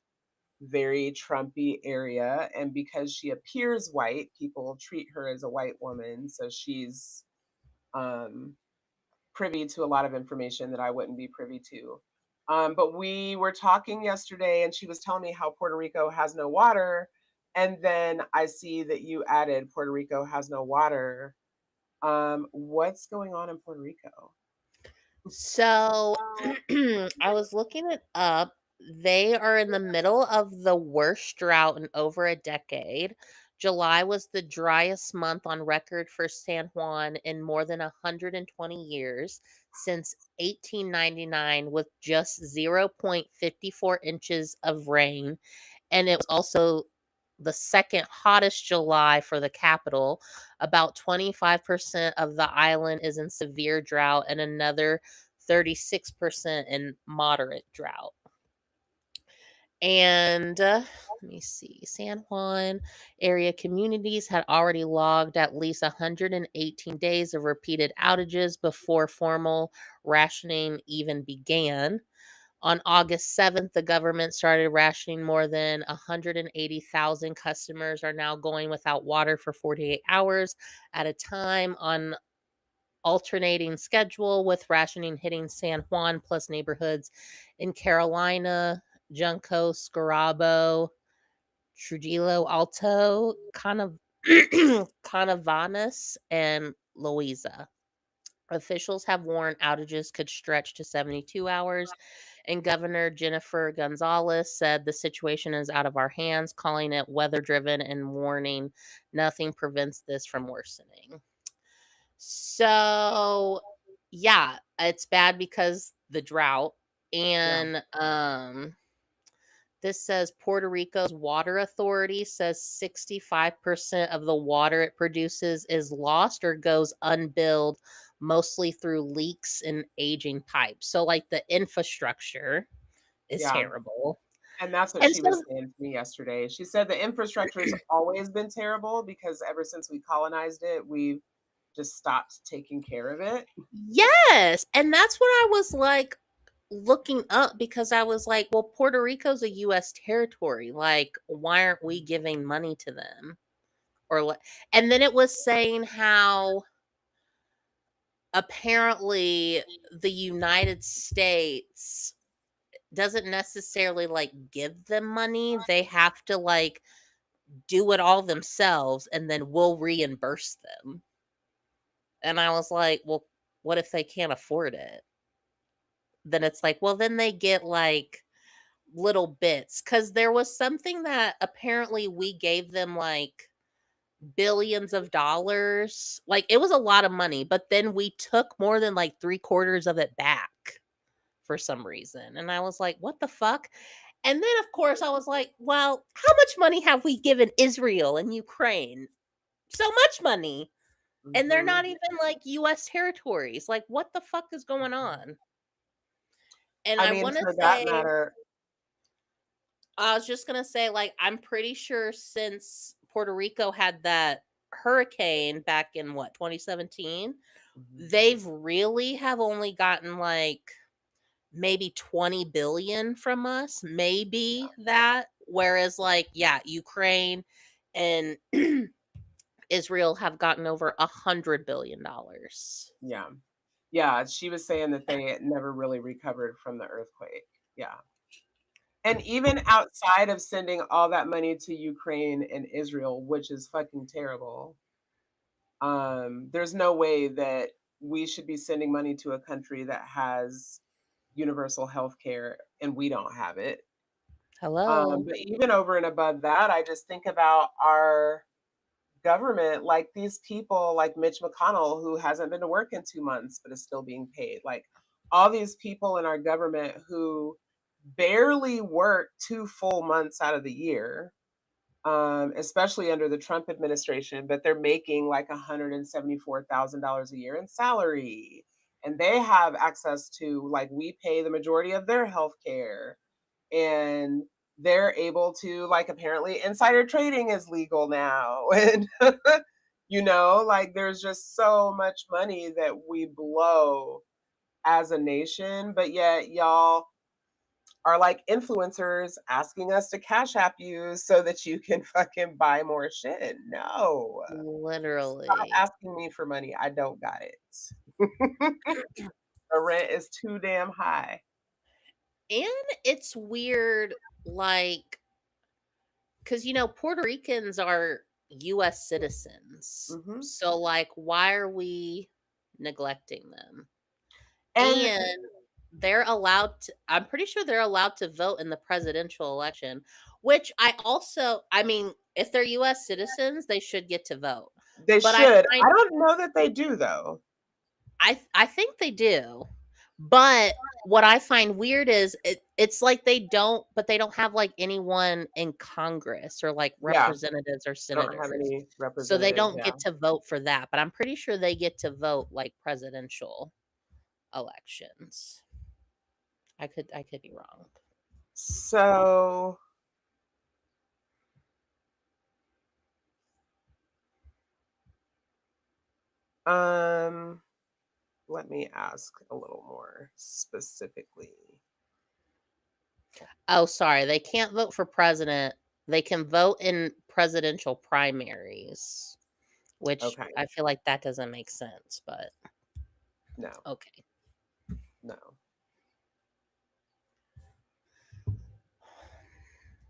very Trumpy area. And because she appears white, people treat her as a white woman. So she's um, privy to a lot of information that I wouldn't be privy to. But we were talking yesterday, and she was telling me how Puerto Rico has no water. And then I see that you added Puerto Rico has no water. What's going on in Puerto Rico? So I was looking it up. They are in the middle of the worst drought in over a decade. July was the driest month on record for San Juan in more than 120 years, since 1899, with just 0.54 inches of rain. And it was also the second hottest July for the capital. About 25% of the island is in severe drought, and another 36% in moderate drought. And let me see. San Juan area communities had already logged at least 118 days of repeated outages before formal rationing even began. On August 7th, the government started rationing. More than 180,000 customers are now going without water for 48 hours at a time on alternating schedule, with rationing hitting San Juan plus neighborhoods in Carolina, Junco, Scarabo, Trujillo Alto, Canavanas, and Louisa. Officials have warned outages could stretch to 72 hours, and Governor Jennifer Gonzalez said the situation is out of our hands, calling it weather driven and warning nothing prevents this from worsening. So, yeah, it's bad because the drought. Yeah. And this says Puerto Rico's water authority says 65% of the water it produces is lost or goes unbilled, mostly through leaks and aging pipes. So, like, the infrastructure is Yeah. terrible. And that's what And she was so, saying to me yesterday. She said the infrastructure has always been terrible because ever since we colonized it, we've just stopped taking care of it. yes. And that's what I was like looking up, because I was like, well, Puerto Rico's a US territory. Like, why aren't we giving money to them? Or what? And then it was saying how apparently the United States doesn't necessarily like give them money. They have to like do it all themselves, and then we'll reimburse them. And I was like, well, what if they can't afford it? Then it's like, well, then they get like little bits, because there was something that apparently we gave them like billions of dollars. Like, it was a lot of money, but then we took more than like 3/4 of it back for some reason. And I was like, what the fuck? And then, of course, I was like, well, how much money have we given Israel and Ukraine? So much money. And they're not Mhm. even like US territories. Like, what the fuck is going on? And I I mean, want to for that say, matter, I was just gonna say, like, I'm pretty sure since Puerto Rico had that hurricane back in what, 2017, mhm, they've really have only gotten like maybe 20 billion from us, maybe that. Whereas, like, yeah, Ukraine and Israel have gotten over $100 billion. yeah. Yeah, she was saying that they never really recovered from the earthquake. Yeah. And even outside of sending all that money to Ukraine and Israel, which is fucking terrible, there's no way that we should be sending money to a country that has universal health care and we don't have it. Hello. But even over and above that, I just think about our government, like these people like Mitch McConnell, who hasn't been to work in 2 months but is still being paid. Like all these people in our government who barely work 2 full months out of the year, especially under the Trump administration, but they're making like $174,000 a year in salary. And they have access to, like, we pay the majority of their health care. And they're able to, like, apparently insider trading is legal now. And, like, there's just so much money that we blow as a nation, but yet y'all are like influencers asking us to cash app you so that you can fucking buy more shit. No. Stop Literally. asking me for money. I don't got it. The rent is too damn high. And it's weird, like, because, Puerto Ricans are US citizens. Mhm. So, like, why are we neglecting them? And And they're allowed to, I'm pretty sure they're allowed to vote in the presidential election, which I mean, if they're US citizens, they should get to vote. they But should. I don't know that they do though. I think they do. But what I find weird is it's like they don't have like anyone in Congress or like Yeah. representatives or They don't have senators. any So they representatives. don't Yeah. get to vote for that, but I'm pretty sure they get to vote like presidential elections. I could be wrong. So let me ask a little more specifically. Oh, sorry. They can't vote for president. They can vote in presidential primaries, which Okay. I feel like that doesn't make sense, but No, okay. no.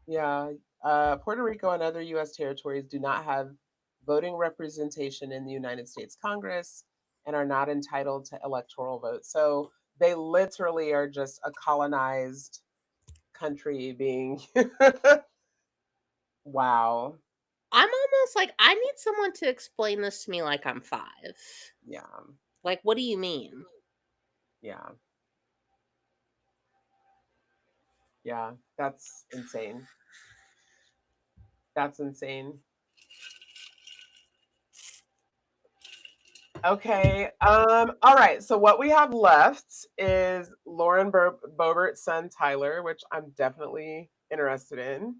Yeah. Puerto Rico and other US territories do not have voting representation in the United States Congress and are not entitled to electoral votes. So they literally are just a colonized country being wow. I'm almost like, I need someone to explain this to me like I'm 5. Yeah. Like, what do you mean? Yeah. Yeah. That's insane. That's insane. Okay. All right. So what we have left is Lauren Boebert's son Tyler, which I'm definitely interested in.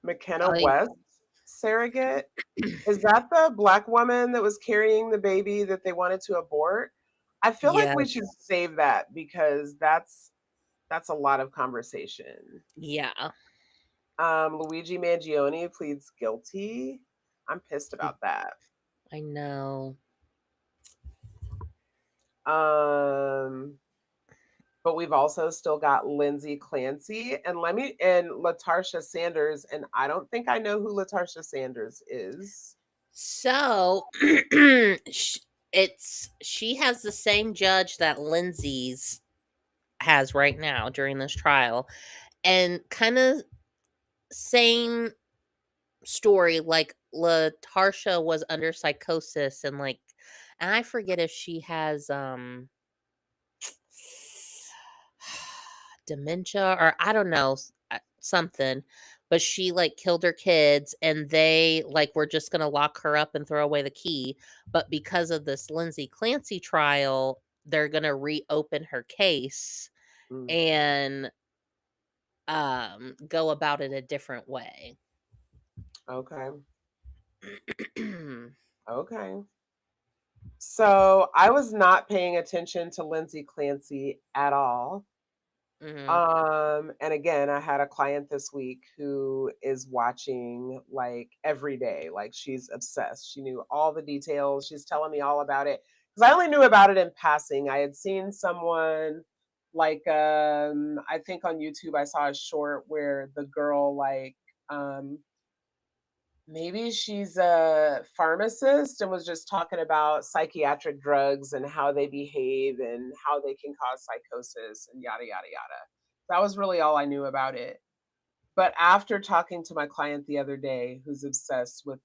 McKenna I West surrogate. Is that the Black woman that was carrying the baby that they wanted to abort? I feel like we should Yes. save that because that's a lot of conversation. Yeah. Luigi Mangione pleads guilty. I'm pissed about that. I know. But we've also still got Lindsay Clancy and Latarsha Sanders, and I don't think I know who Latarsha Sanders is. So she has the same judge that Lindsay's has right now during this trial, and kind of same story. Like Latarsha was under psychosis, and I forget if she has dementia or I don't know something, but she like killed her kids, and they like were just gonna lock her up and throw away the key. But because of this Lindsay Clancy trial, they're gonna reopen her case Mm, and go about it a different way. okay. Okay. So I was not paying attention to Lindsay Clancy at all. And again, I had a client this week who is watching like every day. Like she's obsessed. She knew all the details. She's telling me all about it. Because I only knew about it in passing. I had seen someone like I think on YouTube I saw a short where the girl like maybe she's a pharmacist and was just talking about psychiatric drugs and how they behave and how they can cause psychosis and yada, yada, yada. That was really all I knew about it. But after talking to my client the other day, who's obsessed with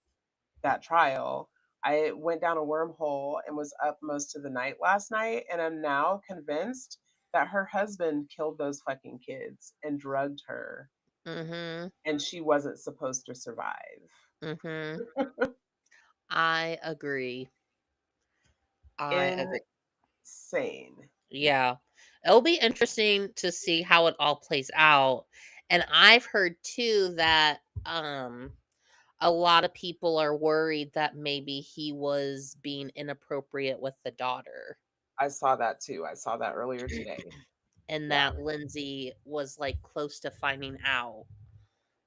that trial, I went down a wormhole and was up most of the night last night. And I'm now convinced that her husband killed those fucking kids and drugged her, Mhm. and she wasn't supposed to survive. Mhm. I agree. I agree. Insane. Yeah. It'll be interesting to see how it all plays out. And I've heard too that a lot of people are worried that maybe he was being inappropriate with the daughter. I saw that too. I saw that earlier today. and Yeah. that Lindsay was like close to finding out.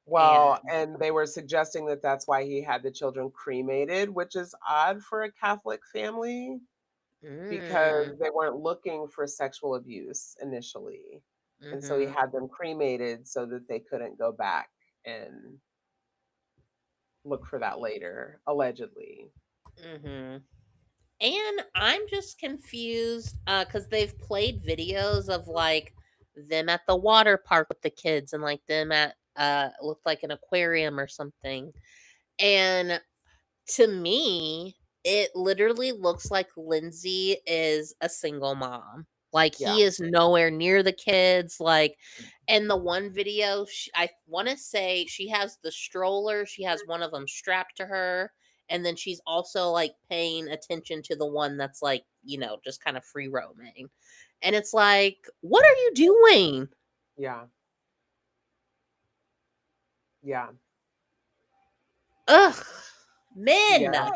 Well, And and they were suggesting that that's why he had the children cremated, which is odd for a Catholic family because mm, they weren't looking for sexual abuse initially. And so he mm-hmm, had them cremated so that they couldn't go back and look for that later, allegedly. mm-hmm. And I'm just confused because they've played videos of like them at the water park with the kids and like them at looked like an aquarium or something. And to me, it literally looks like Lindsay is a single mom. Like Yeah. he is nowhere near the kids. Like, and the one video, I want to say she has the stroller. She has one of them strapped to her, and then she's also like paying attention to the one that's like just kind of free roaming. And it's like, what are you doing? Yeah. Yeah. Ugh, men. Yeah.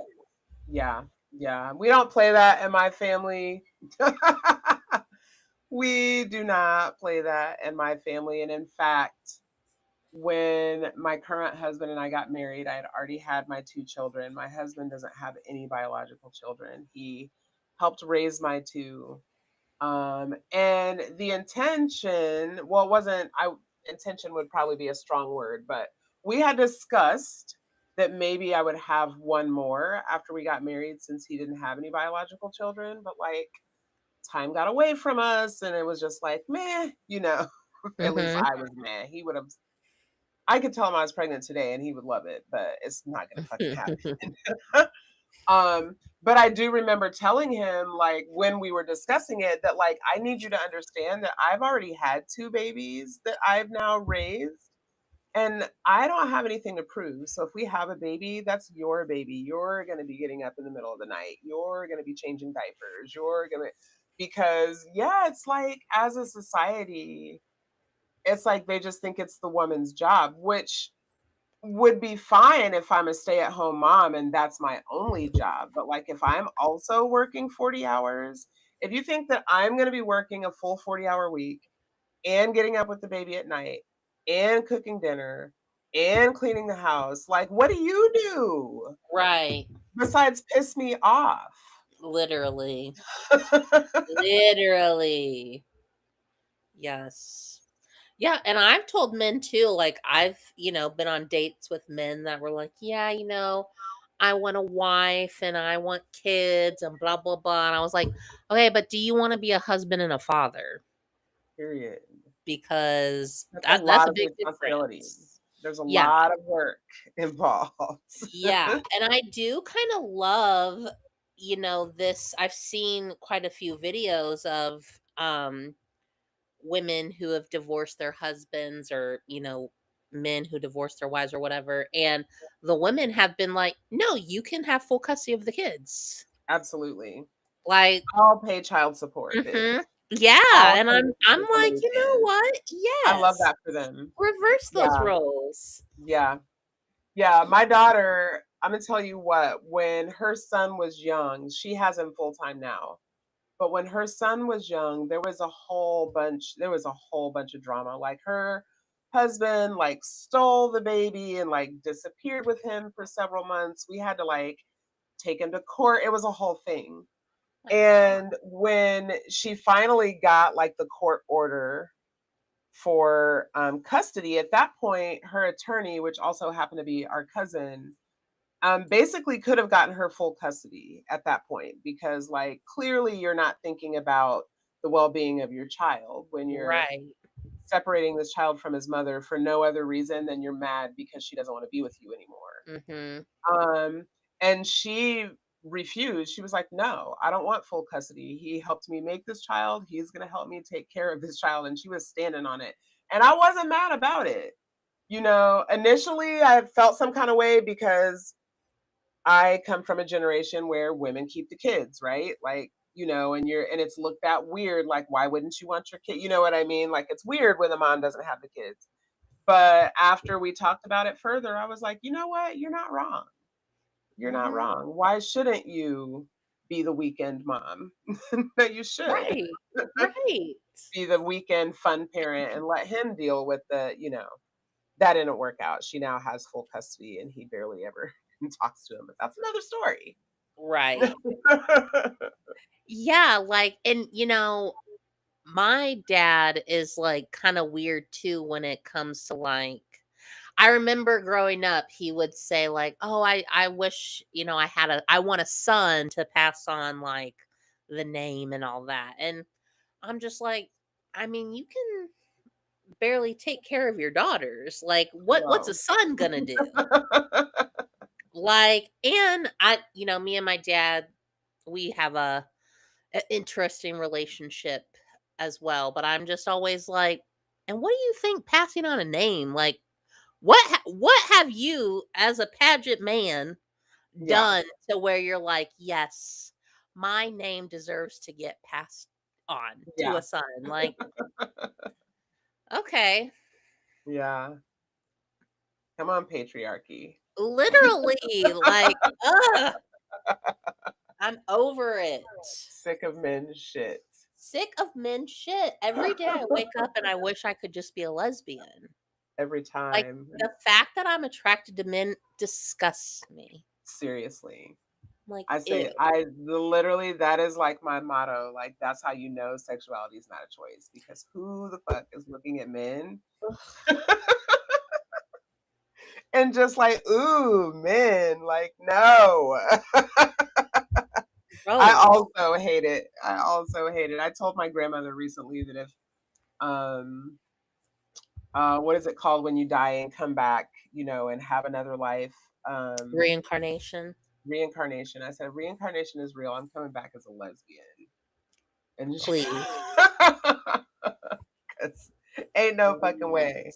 Yeah. Yeah. We don't play that in my family. We do not play that in my family. And in fact, when my current husband and I got married, I had already had my two children. My husband doesn't have any biological children. He helped raise my two. And the intention, well, it wasn't, intention would probably be a strong word, but we had discussed that maybe I would have one more after we got married since he didn't have any biological children. But like, time got away from us and it was just like, meh, at least Mm-hmm. I was meh. He would have, I could tell him I was pregnant today and he would love it, but it's not gonna fucking happen. But I do remember telling him, like, when we were discussing it, that like, I need you to understand that I've already had two babies that I've now raised. And I don't have anything to prove. So if we have a baby, that's your baby. You're going to be getting up in the middle of the night. You're going to be changing diapers. You're going to, because yeah, it's like as a society, it's like they just think it's the woman's job, which would be fine if I'm a stay-at-home mom and that's my only job. But like if I'm also working 40 hours, if you think that I'm going to be working a full 40-hour week and getting up with the baby at night and cooking dinner and cleaning the house, like what do you do Right. besides piss me off? Literally. Literally. Yes. Yeah, and I've told men too, like I've, been on dates with men that were like, yeah, I want a wife and I want kids and blah blah blah. And I was like, okay, but do you want to be a husband and a father? Period. Because That's a that's lot a of big responsibility. difference. There's a Yeah. lot of work involved. Yeah. And I do kind of love, this. I've seen quite a few videos of women who have divorced their husbands or men who divorced their wives or whatever, and the women have been like, no, you can have full custody of the kids, Absolutely. like, I'll pay child support, bitch. yeah. I'll And pay I'm for like, you know maintenance. what, I love yes, that for them. reverse those Yeah. roles. Yeah. Yeah. My daughter, I'm gonna tell you what, when her son was young, she has him full time now. But when her son was young, there was a whole bunch of drama. Like her husband like stole the baby and like disappeared with him for several months. We had to like take him to court. It was a whole thing. And when she finally got like the court order for custody, at that point, her attorney, which also happened to be our cousin, basically could have gotten her full custody at that point because, like, clearly you're not thinking about the well-being of your child when you're Right. separating this child from his mother for no other reason than you're mad because she doesn't want to be with you anymore. Um, and she refused. She was like, "No, I don't want full custody. He helped me make this child. He's going to help me take care of this child." And she was standing on it. And I wasn't mad about it. Initially I felt some kind of way because I come from a generation where women keep the kids, right? Like, and it's looked at weird, like, why wouldn't you want your kid? You know what I mean? Like, it's weird when the mom doesn't have the kids. But after we talked about it further, I was like, you know what? You're not wrong. You're not Mhm. wrong. Why shouldn't you be the weekend mom. No, you should Right. Right. be the weekend fun parent and let him deal with that didn't work out. She now has full custody and he barely ever talks to him, but that's another story. Right. Yeah, like, and my dad is like kind of weird too when it comes to like, I remember growing up, he would say like, "Oh, I wish, I want a son to pass on like the name and all that." And I'm just like, I mean, you can barely take care of your daughters. Like what's a No. son gonna do? Like, and me and my dad, we have a interesting relationship as well, but I'm just always like, and what do you think passing on a name? Like what have you as a pageant man Yeah. done to where you're like, yes, my name deserves to get passed on to Yeah. a son? Like, okay. Yeah. Come on, patriarchy. Literally, like, ugh, I'm over it. Sick of men's shit. Sick of men shit. Every day I wake up and I wish I could just be a lesbian. Every Like, time. the fact that I'm attracted to men disgusts me. Seriously. Like, I say literally that is like my motto. Like that's how you know sexuality is not a choice because who the fuck is looking at men and just like, ooh, men, like no. I also hate it. I told my grandmother recently that if what is it called when you die and come back, and have another life? Reincarnation. Reincarnation. I said reincarnation is real. I'm coming back as a lesbian. And Please. 'cause ain't no fucking way.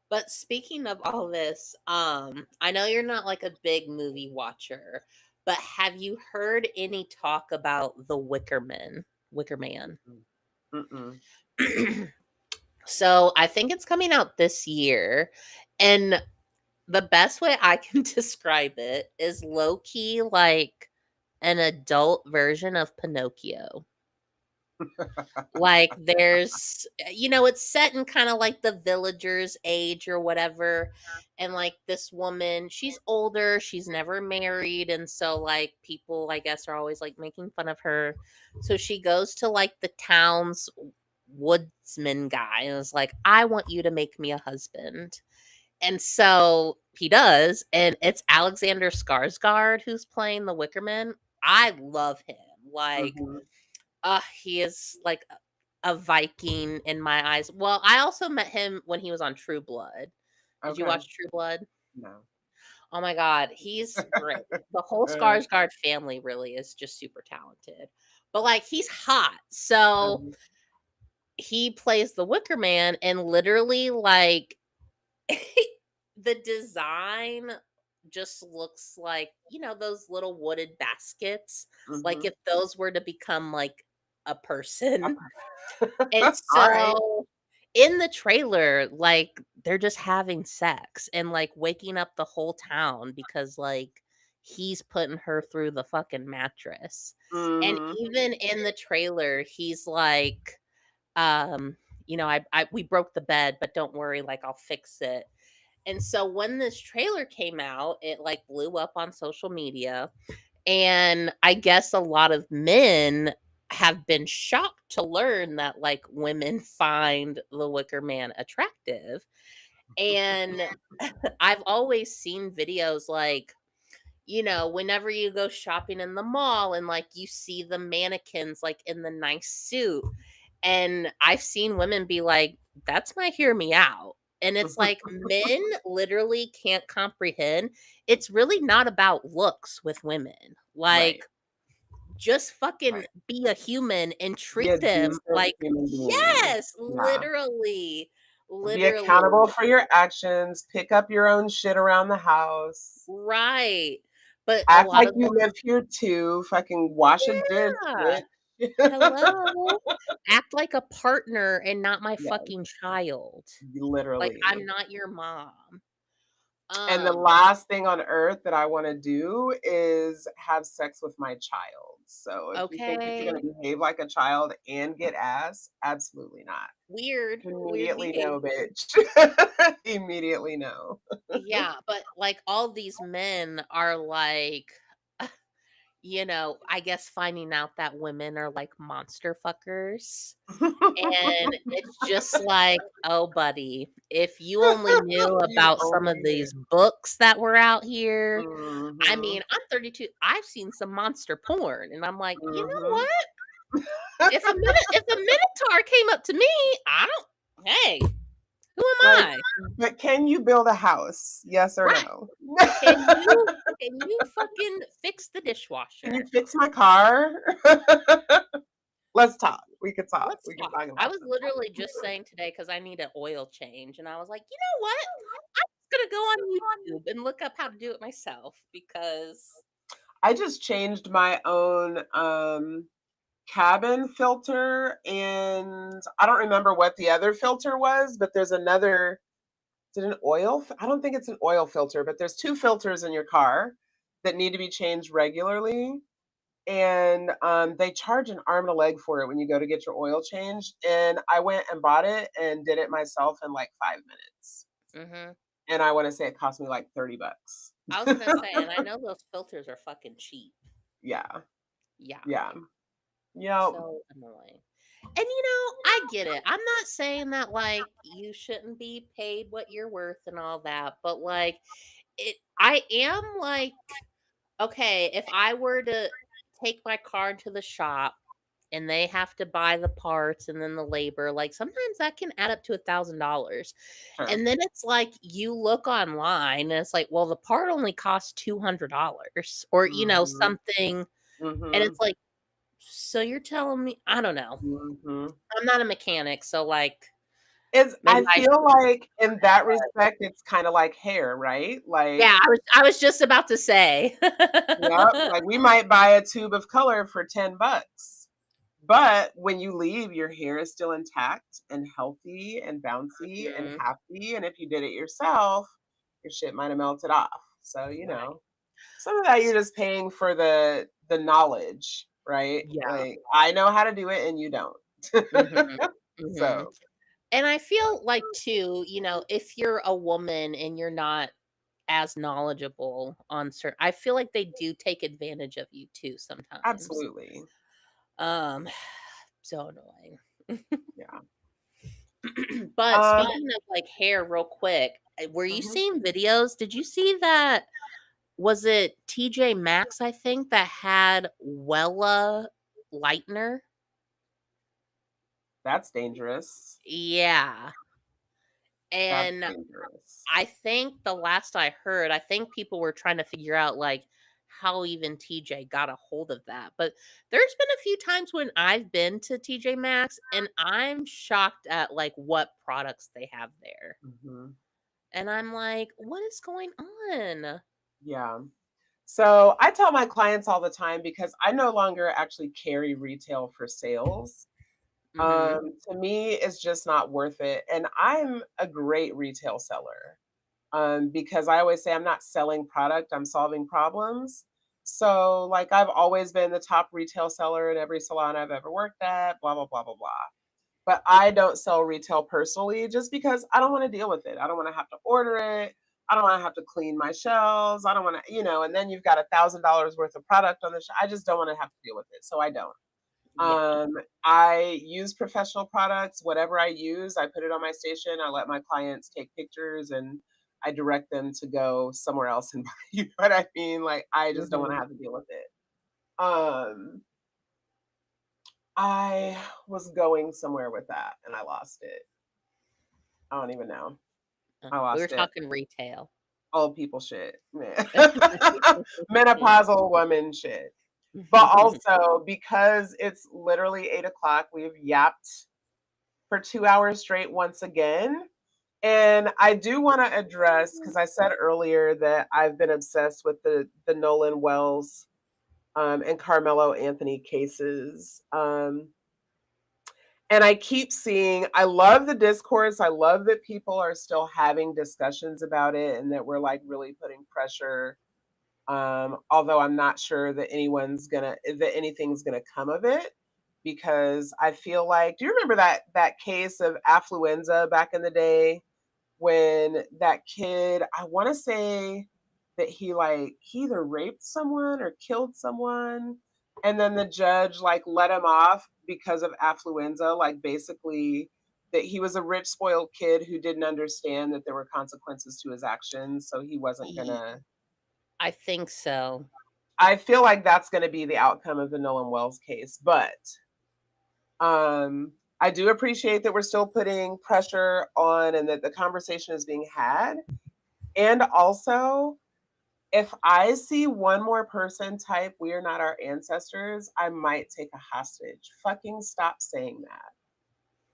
But speaking of all this, I know you're not like a big movie watcher, but have you heard any talk about the Wicker Man? Mm-mm. So I think it's coming out this year. And the best way I can describe it is low key like an adult version of Pinocchio. Like there's it's set in kind of like the villagers age or whatever, and like this woman, she's older, she's never married, and so like people I guess are always like making fun of her. So she goes to like the town's woodsman guy and is like, I want you to make me a husband. And so he does, and it's Alexander Skarsgård who's playing the Wickerman. I love him. Like Mhm. he is like a Viking in my eyes. Well, I also met him when he was on True Blood. Did you Okay. watch True Blood? No. Oh my god, he's great. The whole Skarsgård family really is just super talented. But like he's hot. So he plays the Wicker Man, and literally like the design just looks like, those little wooded baskets. Like Mhm. if those were to become like a person. And All right. so in the trailer, like they're just having sex and like waking up the whole town because like he's putting her through the fucking mattress. And Mhm. even in the trailer, he's like, I we broke the bed, but don't worry, like I'll fix it. And so when this trailer came out, it like blew up on social media. And I guess a lot of men have been shocked to learn that like women find the Wicker Man attractive. And I've always seen videos like, whenever you go shopping in the mall and like you see the mannequins like in the nice suit. And I've seen women be like, that's my hear me out. And it's like men literally can't comprehend. It's really not about looks with women. Like, Right. just fucking Right. be a human and Be treat a them decent like, human being. yes, Yeah. literally. Be accountable for your actions. Pick up your own shit around the house. Right. But a Act lot like of you them, live here too. Fucking wash a dish, yeah. bitch. Hello. Act like a partner and not my Yes, fucking child. Like literally. I'm not your mom. And the last thing on earth that I want to do is have sex with my child. So if you think that you're Okay. going to behave like a child and get ass, absolutely not. Weird Immediately no, behavior. bitch. Immediately no. Yeah, but like all these men are like, I guess finding out that women are like monster fuckers. And it's just like, oh, buddy, if you only knew You about some of only these books that were out here. I Mhm, mean, I'm 32. I've seen some monster porn, and I'm like, you know mhm. what? If a minotaur came up to me, I don't. Hey, who am Like, I? but can you build a house? Yes or Right? no? Can you fucking fix the Can you dishwasher? fix my car? Let's talk. We could talk. Let's We could talk. talk I about was this. literally just saying today because I need an oil change, and I was like, you know what? I'm just gonna go on YouTube and look up how to do it myself because I just changed my own cabin filter, and I don't remember what the other filter was, but there's another. Is it an oil? I don't think it's an oil filter, but there's two filters in your car that need to be changed regularly. And they charge an arm and a leg for it when you go to get your oil changed. And I went and bought it and did it myself in like 5 minutes. hmm And I want to say it cost me like $30. I was gonna say, and I know those filters are fucking cheap. Yeah, Yeah, yeah, yep. so annoying. And I get it. I'm not saying that like you shouldn't be paid what you're worth and all that, but like I am like, okay, if I were to take my car to the shop and they have to buy the parts and then the labor, like sometimes that can add up to $1,000. Sure. And then it's like you look online and it's like, well, the part only costs $200 or Hmm. something. And Hmm. it's like, so you're telling me, I don't know. Hmm. I'm not a mechanic, so like maybe I I feel should. like in that respect, it's kind of like hair, right? Like, Yeah, I was just about to say. yep, like we might buy a tube of color for $10. But when you leave, your hair is still intact and healthy and bouncy and Mhm. happy. And if you did it yourself, your shit might have melted off. So, Right. some of that you're just paying for the knowledge, right? Yeah. Like I know how to do it and you don't. Mhm. Mhm. So, And I feel like too, if you're a woman and you're not as knowledgeable on certain, I feel like they do take advantage of you too sometimes. absolutely. Um, so annoying. Yeah. But Um, speaking of like hair, real quick, were you mhm. seeing videos? Did you see that? Was it TJ Maxx, I think, that had Wella Lightner? That's dangerous. Yeah. That's And dangerous. I think the last I heard, I think people were trying to figure out like how even TJ got a hold of that. But there's been a few times when I've been to TJ Maxx and I'm shocked at like what products they have there. Mhm. And I'm like, what is going on? Yeah. So I tell my clients all the time because I no longer actually carry retail for sales. Mhm. To me, it's just not worth it. And I'm a great retail seller because I always say I'm not selling product, I'm solving problems. So, like, I've always been the top retail seller in every salon I've ever worked at, blah, blah, blah, blah, blah. But I don't sell retail personally just because I don't want to deal with it. I don't want to have to order it. I don't want to have to clean my shelves. I don't want to, and then you've got $1,000 worth of product on the I just don't want to have to deal with it. So I don't. Yeah. I use professional products. Whatever I use, I put it on my station. I let my clients take pictures and I direct them to go somewhere else and buy. You know what I mean? Like I just don't want to Mhm. have to deal with it. Um, I was going somewhere with that and I lost it. I don't even know. I We were lost it. talking retail. Old people shit, man. Menopausal woman shit. But also because it's literally 8 o'clock, we've yapped for 2 hours straight once again. And I do want to address because I said earlier that I've been obsessed with the Nolan Wells and Carmelo Anthony cases. And I keep seeing, I love the discourse. I love that people are still having discussions about it and that we're like really putting pressure. Although I'm not sure that anything's gonna come of it, because I feel like, do you remember that case of affluenza back in the day when that kid, I want to say that he either raped someone or killed someone, and then the judge like let him off because of affluenza, like basically that he was a rich spoiled kid who didn't understand that there were consequences to his actions, so he wasn't Ye- gonna. I think so. I feel like that's going to be the outcome of the Nolan Wells case, but I do appreciate that we're still putting pressure on and that the conversation is being had. And also, if I see one more person type, "We are not our ancestors," I might take a hostage. Fucking stop saying that.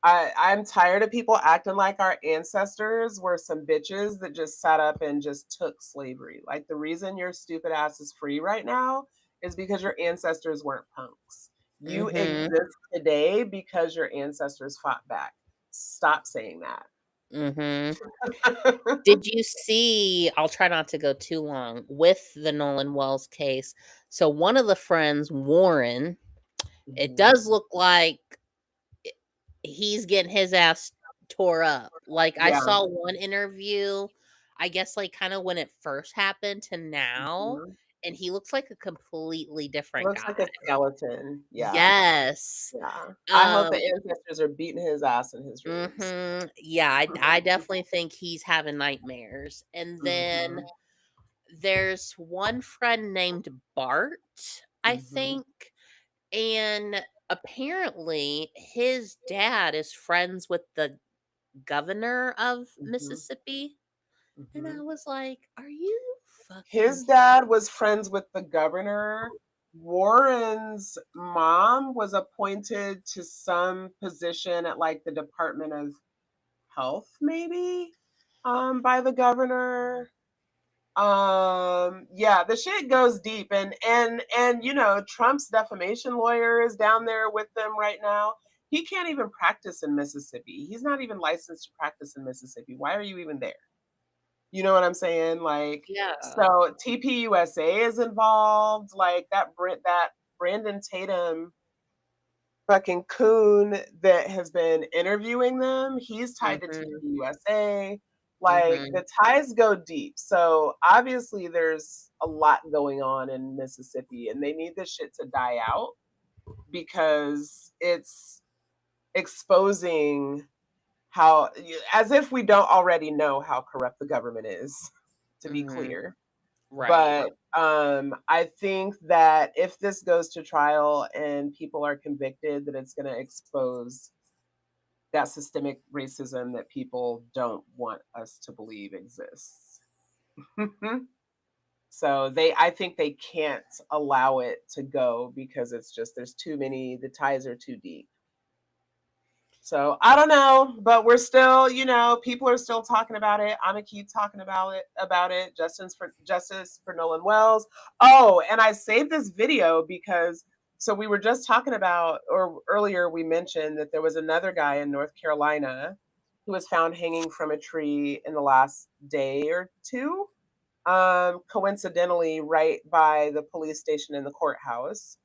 I'm tired of people acting like our ancestors were some bitches that just sat up and just took slavery. Like, the reason your stupid ass is free right now is because your ancestors weren't punks. You Mhm. exist today because your ancestors fought back. Stop saying that. Mhm. Did you see, I'll try not to go too long with the Nolan Wells case. So one of the friends, Warren, it Mhm. does look like he's getting his ass tore up. Like I Yeah. saw one interview, I guess like kind of when it first happened to now, Mhm. and he looks like a completely different Looks like guy. a skeleton. Yeah. Yes. Yeah. I hope the Um ancestors are beating his ass in his dreams. yeah, I definitely think he's having nightmares. And then Mhm. there's one friend named Bart, I Mhm. think, and apparently his dad is friends with the governor of Mhm. Mississippi. And I Mhm. was like, "Are you fucking His dad was friends with the governor. Warren's mom was appointed to some position at like the Department of Health, maybe, by the governor. Yeah, the shit goes deep, and Trump's defamation lawyer is down there with them right now. He can't even practice in Mississippi. He's not even licensed to practice in Mississippi. Why are you even there? You know what I'm saying? Like, yeah." so TPUSA is involved. Like that Brandon Tatum fucking coon that has been interviewing them, he's tied to Mhm. TPUSA. Like, Mhm. the ties go deep. So obviously there's a lot going on in Mississippi and they need this shit to die out because it's exposing as if we don't already know how corrupt the government is, to be Mhm. clear. Right. But I think that if this goes to trial and people are convicted, that it's going to expose that systemic racism that people don't want us to believe exists. So I think they can't allow it to go because it's just there's too many. The ties are too deep. So I don't know, but we're still, people are still talking about it. I'm gonna keep talking about it. Justice for Nolan Wells. Oh, and I saved this video because so we were just talking about, or earlier we mentioned that there was another guy in North Carolina who was found hanging from a tree in the last day or two. Coincidentally, right by the police station in the courthouse.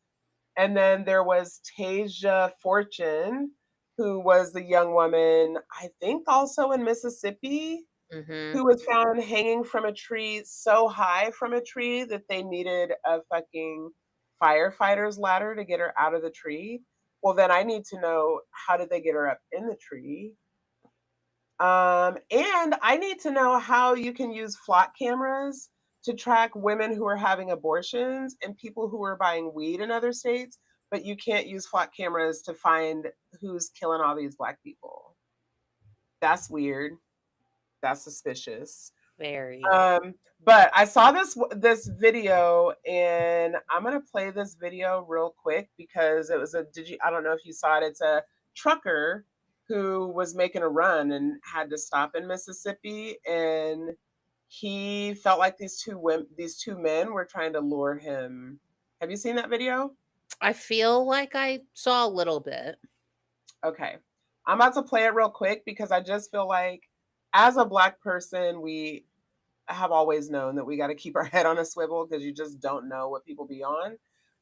And then there was Tasia Fortune, who was the young woman, I think also in Mississippi, Mhm. who was found hanging from a tree so high from a tree that they needed a fucking firefighter's ladder to get her out of the tree. Well, then I need to know, how did they get her up in the tree? And I need to know how you can use flock cameras to track women who are having abortions and people who are buying weed in other states, but you can't use flock cameras to find who's killing all these Black people. That's weird. That's suspicious. Very. Um, but I saw this video, and I'm gonna play this video real quick because it was I don't know if you saw it. It's a trucker who was making a run and had to stop in Mississippi, and he felt like these two men were trying to lure him. Have you seen that video? I feel like I saw a little bit. Okay. I'm about to play it real quick because I just feel like as a Black person, we have always known that we got to keep our head on a swivel because you just don't know what people be on.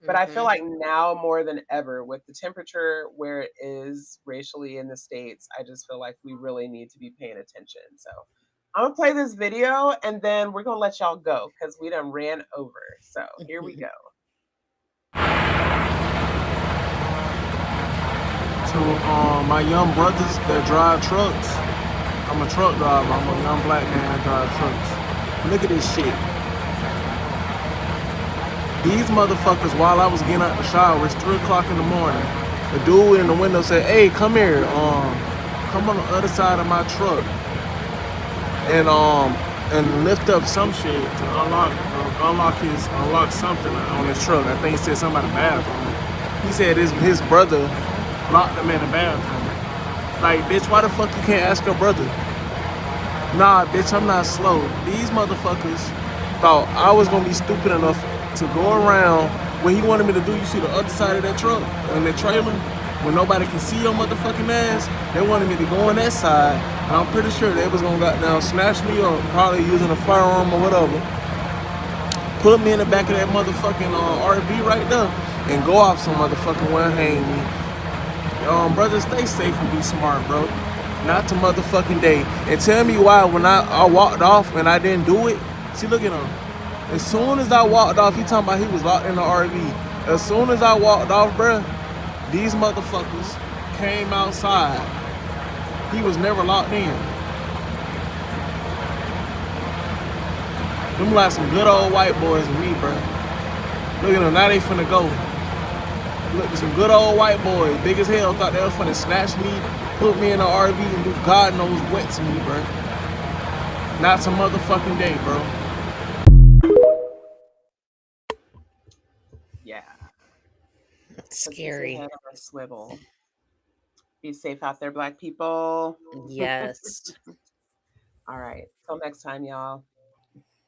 But I feel Mhm. like now more than ever, with the temperature where it is racially in the States, I just feel like we really need to be paying attention. So I'm gonna play this video and then we're gonna let y'all go because we done ran over. So here we go. To my young brothers that drive trucks. I'm a truck driver. I'm a young black man that drives trucks. Look at this shit. These motherfuckers, while I was getting out the shower, it's 3 o'clock in the morning. The dude in the window said, "Hey, come here. Come on the other side of my truck and lift up some shit to unlock something on his truck." I think he said something about the bathroom. He said his brother locked him in the bathroom. Like, bitch, why the fuck you can't ask your brother? Nah, bitch, I'm not slow. These motherfuckers thought I was gonna be stupid enough to go around what he wanted me to do. You see the other side of that truck and that trailer, when nobody can see your motherfucking ass, they wanted me to go on that side, and I'm pretty sure they was gonna goddamn snatch me up, probably using a firearm or whatever, put me in the back of that motherfucking RV right there, and go off some motherfucking way and hang me. Brother, stay safe and be smart, bro. Not to motherfucking day. And tell me why when I walked off and I didn't do it. See, look at him. As soon as I walked off, he talking about he was locked in the RV. As soon as I walked off, bruh, these motherfuckers came outside. He was never locked in. Them like some good old white boys and me, bruh. Look at them, now they finna go. Look, some good old white boys, big as hell, thought they was finna snatch me, put me in an RV and do God knows what to me, bro. Not some motherfucking day, bro. Yeah. It's So keep your scary. head on a swivel. Be safe out there, Black people. Yes. All right. Till next time, y'all.